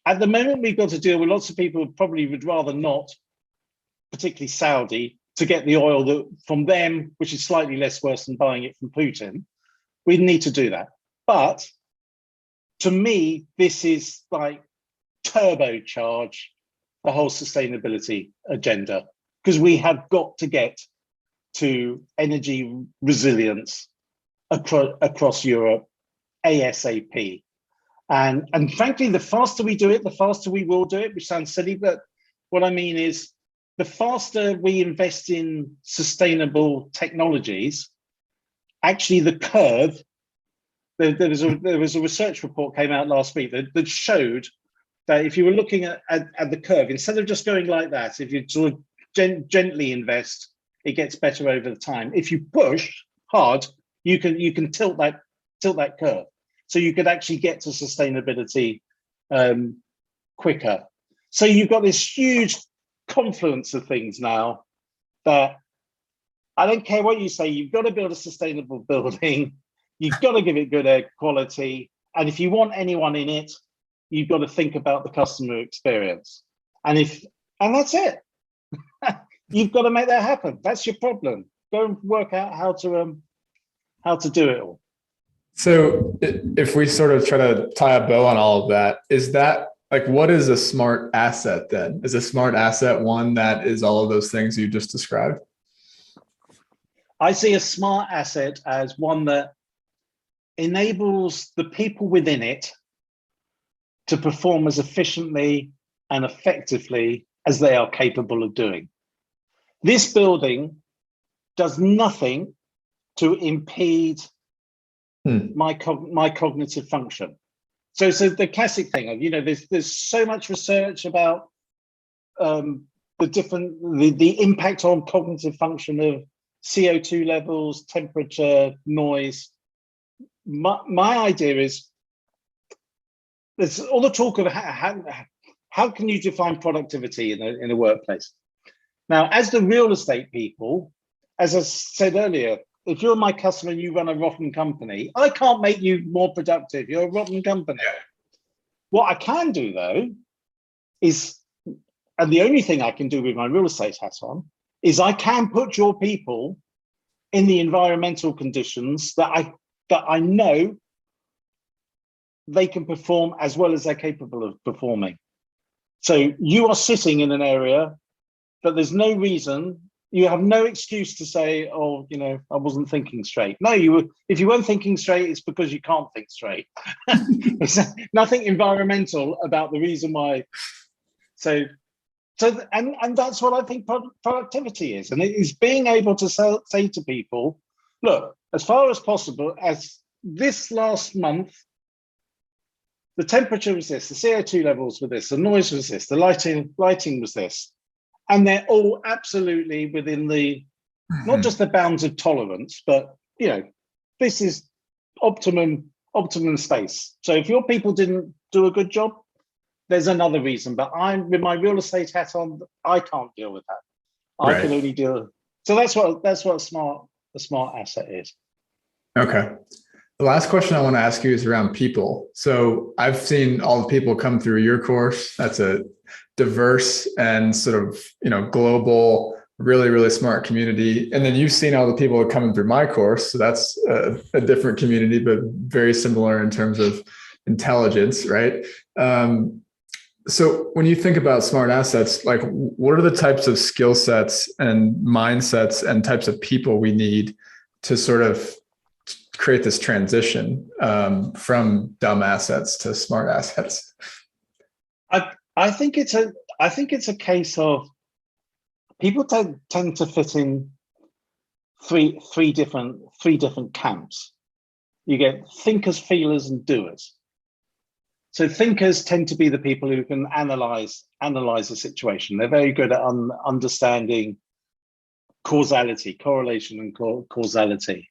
at the moment, we've got to deal with lots of people who probably would rather not, particularly Saudi, to get the oil from them, which is slightly less worse than buying it from Putin. We need to do that. But to me, this is like turbocharge the whole sustainability agenda, because we have got to get to energy resilience across Europe ASAP. And frankly, the faster we do it, the faster we will do it, which sounds silly, but what I mean is the faster we invest in sustainable technologies, actually the curve, there was a research report came out last week that showed that if you were looking at the curve, instead of just going like that, if you sort of gently invest, it gets better over the time. If you push hard, you can tilt that curve. So you could actually get to sustainability quicker. So you've got this huge confluence of things now that I don't care what you say, you've got to build a sustainable building, you've got to give it good air quality, and if you want anyone in it, you've got to think about the customer experience. And that's it. You've got to make that happen. That's your problem. Go and work out how to do it all. So if we sort of try to tie a bow on all of that, is that Like, what is a smart asset then? Is a smart asset one that is all of those things you just described? I see a smart asset as one that enables the people within it to perform as efficiently and effectively as they are capable of doing. This building does nothing to impede my cognitive function. So the classic thing of, there's so much research about the impact on cognitive function of CO2 levels, temperature, noise. My idea is, there's all the talk of how can you define productivity in a workplace. Now, as the real estate people, as I said earlier, if you're my customer and you run a rotten company, I can't make you more productive. You're a rotten company. Yeah. What I can do, though, is, and the only thing I can do with my real estate hat on, is I can put your people in the environmental conditions that I know they can perform as well as they're capable of performing. So you are sitting in an area that there's no reason, you have no excuse to say, oh, I wasn't thinking straight. No, if you weren't thinking straight, it's because you can't think straight. There's nothing environmental about the reason why. And that's what I think productivity is. And it is being able to say to people, look, as far as possible, as this last month, the temperature was this, the CO2 levels were this, the noise was this, the lighting was this. And they're all absolutely within the, not just the bounds of tolerance, but, this is optimum space. So if your people didn't do a good job, there's another reason. But I'm, with my real estate hat on, I can't deal with that. I can only deal. So that's what a smart asset is. Okay. The last question I want to ask you is around people. So I've seen all the people come through your course. That's a diverse and sort of, global, really, really smart community. And then you've seen all the people coming through my course. So that's a different community, but very similar in terms of intelligence, right? So when you think about smart assets, like, what are the types of skill sets and mindsets and types of people we need to sort of create this transition from dumb assets to smart assets? I think it's a case of people tend to fit in three different camps. You get thinkers, feelers, and doers. So thinkers tend to be the people who can analyze the situation. They're very good at understanding causality, correlation, and causality.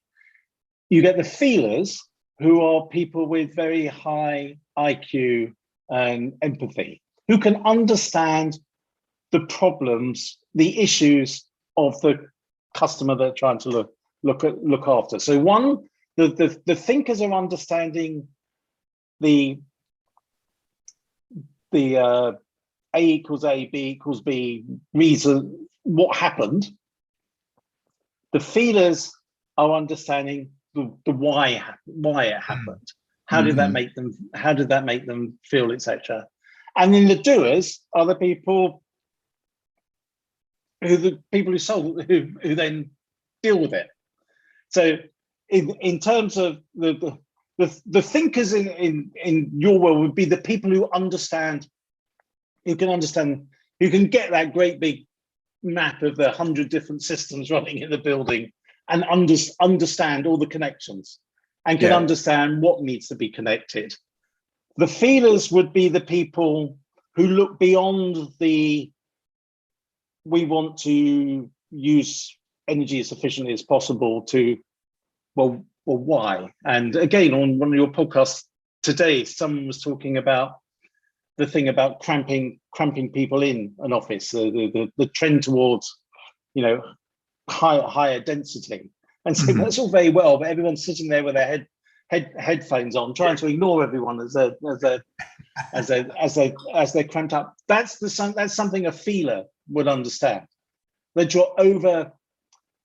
You get the feelers, who are people with very high IQ and empathy, who can understand the problems, the issues of the customer they're trying to look after. So the thinkers are understanding the A equals A, B equals B reason, what happened. The feelers are understanding the why it happened. How did that make them feel, etc. And then the doers are the people who solve, who then deal with it. So in terms of the thinkers in your world would be the people who can get that great big map of the 100 different systems running in the building and understand all the connections and can understand what needs to be connected. The feelers would be the people who look beyond we want to use energy as efficiently as possible to, well, why? And again, on one of your podcasts today, someone was talking about the thing about cramping people in an office, the trend towards, higher density. And so that's all very well, but everyone's sitting there with their headphones on, trying to ignore everyone as they're cramped up. That's something a feeler would understand. That you're over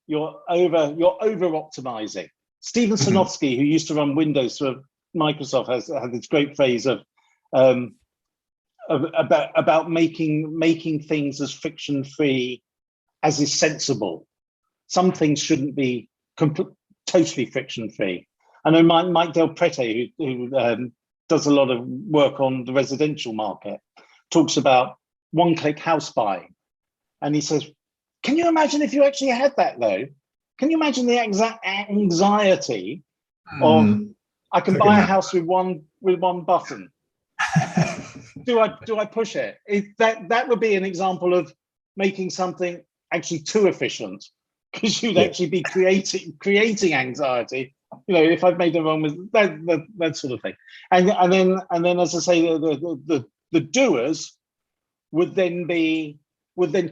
optimizing. Stephen Sinofsky, who used to run Windows for Microsoft, has this great phrase of about making things as friction free as is sensible. Some things shouldn't be totally friction free. I know Mike Del Prete, who does a lot of work on the residential market, talks about one-click house buying, and he says, "Can you imagine if you actually had that though? Can you imagine the exact anxiety of I can buy a house with one button? Do I push it? That would be an example of making something actually too efficient, because you'd actually be creating anxiety. You know, if I've made the wrong with that sort of thing, and then as I say, the doers would then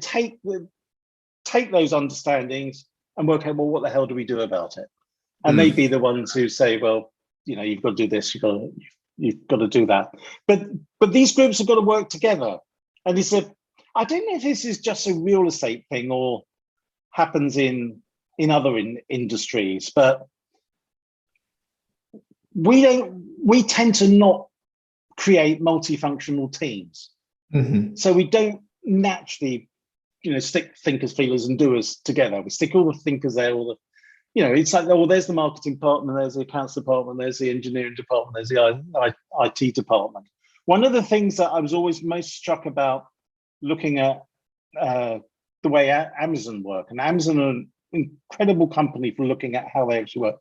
take those understandings and work out, well, what the hell do we do about it? And they'd be the ones who say, well, you know, you've got to do this, you've got to do that. But these groups have got to work together. And he said, I don't know if this is just a real estate thing or happens in other industries, but we tend to not create multifunctional teams. So we don't naturally, you know, stick thinkers, feelers, and doers together. We stick all the thinkers there, you know, it's like, oh, well, there's the marketing department, there's the accounts department, there's the engineering department, there's the IT department. One of the things that I was always most struck about looking at the way Amazon work, and Amazon are an incredible company for looking at how they actually work.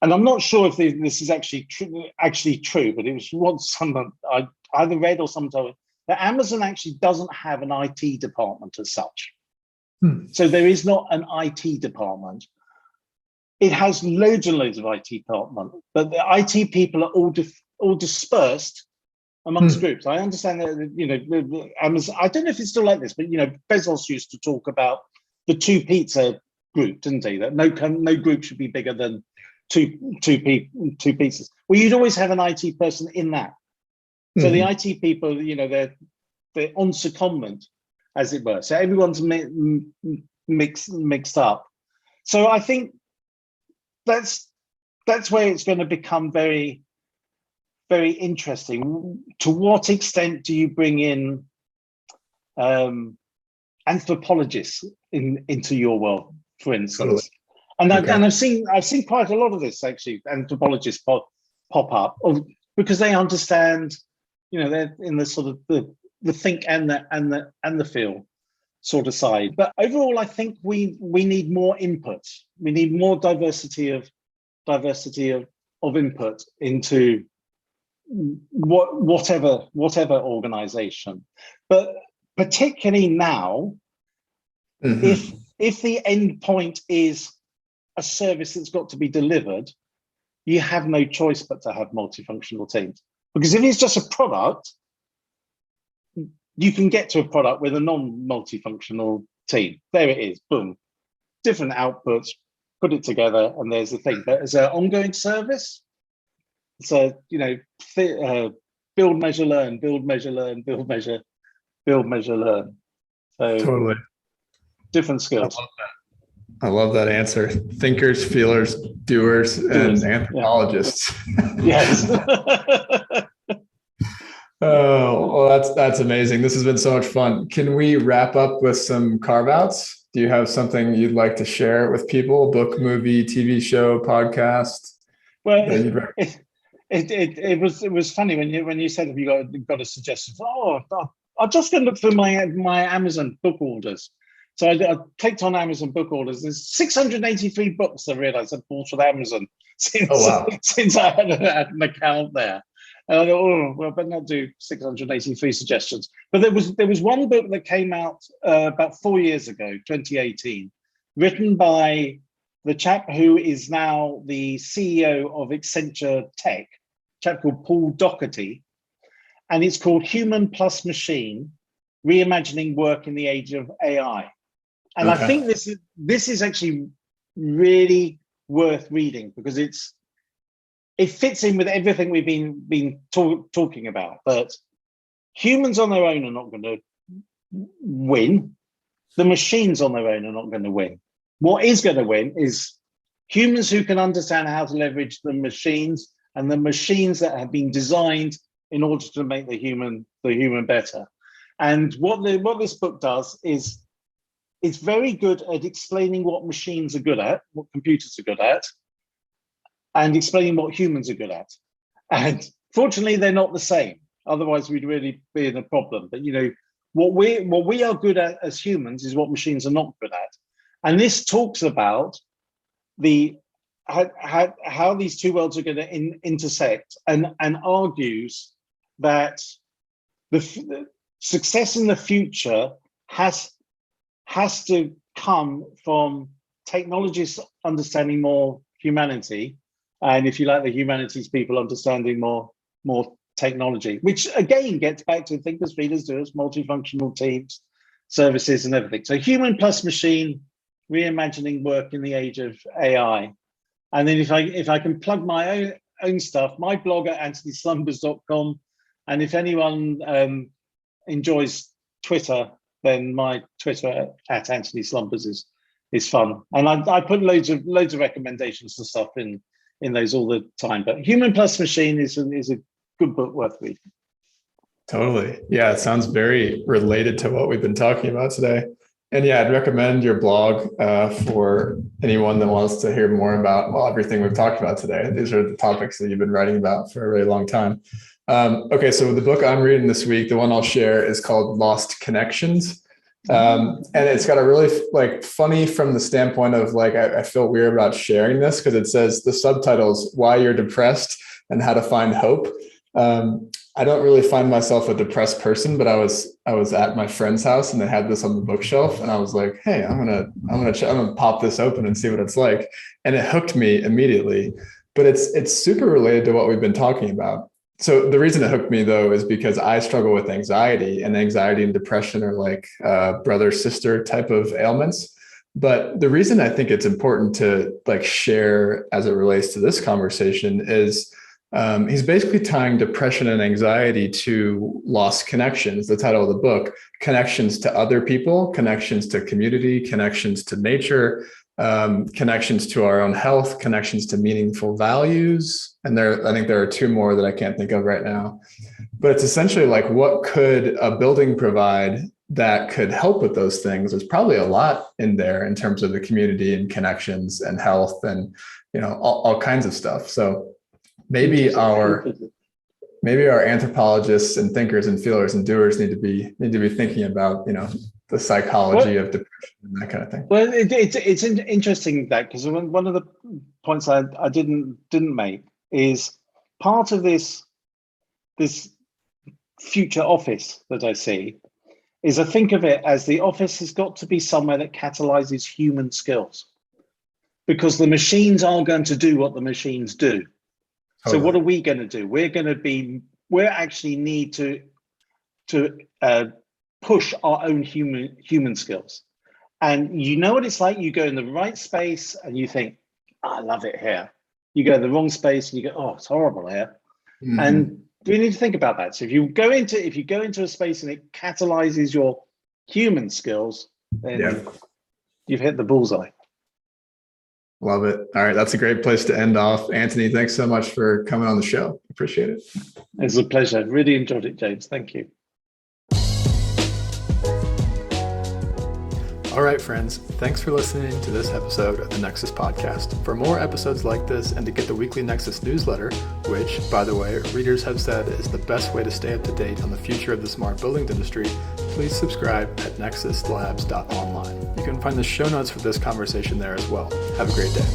And I'm not sure if this is actually true, but it was once someone I either read or sometime that Amazon actually doesn't have an IT department as such. So there is not an IT department. It has loads and loads of IT department, but the IT people are all dispersed amongst groups. I understand that, you know, Amazon, I don't know if it's still like this, but, you know, Bezos used to talk about the two pizza group, didn't he? That no group should be bigger than two pieces. Well, you'd always have an IT person in that. So the IT people, you know, they're on secondment, as it were. So everyone's mixed up. So I think that's where it's going to become very, very interesting. To what extent do you bring in anthropologists into your world, for instance? Totally. And I've seen quite a lot of this, actually, anthropologists pop up, because they understand, you know, they're in the sort of the think and the feel sort of side. But overall, I think we need more input. We need more diversity of input into whatever organization. But particularly now, if the end point is a service that's got to be delivered, you have no choice but to have multifunctional teams. Because if it's just a product, you can get to a product with a non-multifunctional team. There it is, boom. Different outputs, put it together, and there's the thing. But as an ongoing service, so, you know, build, measure, learn, build, measure, learn, build, measure, learn. So totally different skills. I love that answer. Thinkers, feelers, doers, and anthropologists. Yeah. Yes. Oh, well, that's amazing. This has been so much fun. Can we wrap up with some carve-outs? Do you have something you'd like to share with people? Book, movie, TV show, podcast? Well, it was funny when you said, have you got a suggestion? Oh, I'll just go look through my Amazon book orders. So I clicked on Amazon book orders. There's 683 books I realized I'd bought with Amazon since I had an account there. And I thought, oh, well, I better not do 683 suggestions. But there was one book that came out about 4 years ago, 2018, written by the chap who is now the CEO of Accenture Tech, a chap called Paul Doherty. And it's called Human Plus Machine, Reimagining Work in the Age of AI. And I think this is actually really worth reading, because it fits in with everything we've been talking about. But humans on their own are not going to win. The machines on their own are not going to win. What is going to win is humans who can understand how to leverage the machines, and the machines that have been designed in order to make the human better. And what this book does is it's very good at explaining what machines are good at, what computers are good at, and explaining what humans are good at. And fortunately, they're not the same. Otherwise, we'd really be in a problem. But what we are good at as humans is what machines are not good at. And this talks about how these two worlds are going to intersect, and argues that the success in the future has to come from technologists understanding more humanity, and if you like, the humanities people understanding more technology, which again gets back to thinkers, feelers, doers, multifunctional teams, services, and everything. So human plus machine, reimagining work in the age of AI. And then if I can plug my own stuff, my blog at antonyslumbers.com, and if anyone enjoys Twitter, then my Twitter at Antony Slumbers is fun. And I put loads of recommendations and stuff in those all the time. But Human Plus Machine is a good book worth reading. Totally. Yeah, it sounds very related to what we've been talking about today. And yeah, I'd recommend your blog for anyone that wants to hear more about everything we've talked about today. These are the topics that you've been writing about for a really long time. Okay, so the book I'm reading this week, the one I'll share, is called Lost Connections. And it's got a really funny from the standpoint of I feel weird about sharing this because it says the subtitles, Why You're Depressed and How to Find Hope. I don't really find myself a depressed person, but I was at my friend's house and they had this on the bookshelf, and I was like, hey, I'm gonna pop this open and see what it's like, and it hooked me immediately. But it's super related to what we've been talking about. So the reason it hooked me though is because I struggle with anxiety, and anxiety and depression are like brother sister type of ailments. But the reason I think it's important to share as it relates to this conversation is he's basically tying depression and anxiety to lost connections, the title of the book, connections to other people, connections to community, connections to nature, connections to our own health, connections to meaningful values. And I think there are two more that I can't think of right now. But it's essentially what could a building provide that could help with those things? There's probably a lot in there in terms of the community and connections and health and all kinds of stuff. So maybe our anthropologists and thinkers and feelers and doers need to be thinking about the psychology of depression and that kind of thing. Well, it's interesting that, because one of the points I didn't make is part of this future office that I see is I think of it as the office has got to be somewhere that catalyzes human skills, because the machines are going to do what the machines do. So what are we going to do? We're actually need to push our own human skills. And what it's like? You go in the right space and you think, I love it here. You go in the wrong space and you go, oh, it's horrible here. Mm-hmm. And we need to think about that. So if you go into a space and it catalyzes your human skills, then you've hit the bullseye. Love it. All right. That's a great place to end off. Antony, thanks so much for coming on the show. Appreciate it. It's a pleasure. Really enjoyed it, James. Thank you. All right, friends. Thanks for listening to this episode of the Nexus Podcast. For more episodes like this and to get the weekly Nexus newsletter, which, by the way, readers have said is the best way to stay up to date on the future of the smart buildings industry, please subscribe at nexuslabs.online. You can find the show notes for this conversation there as well. Have a great day.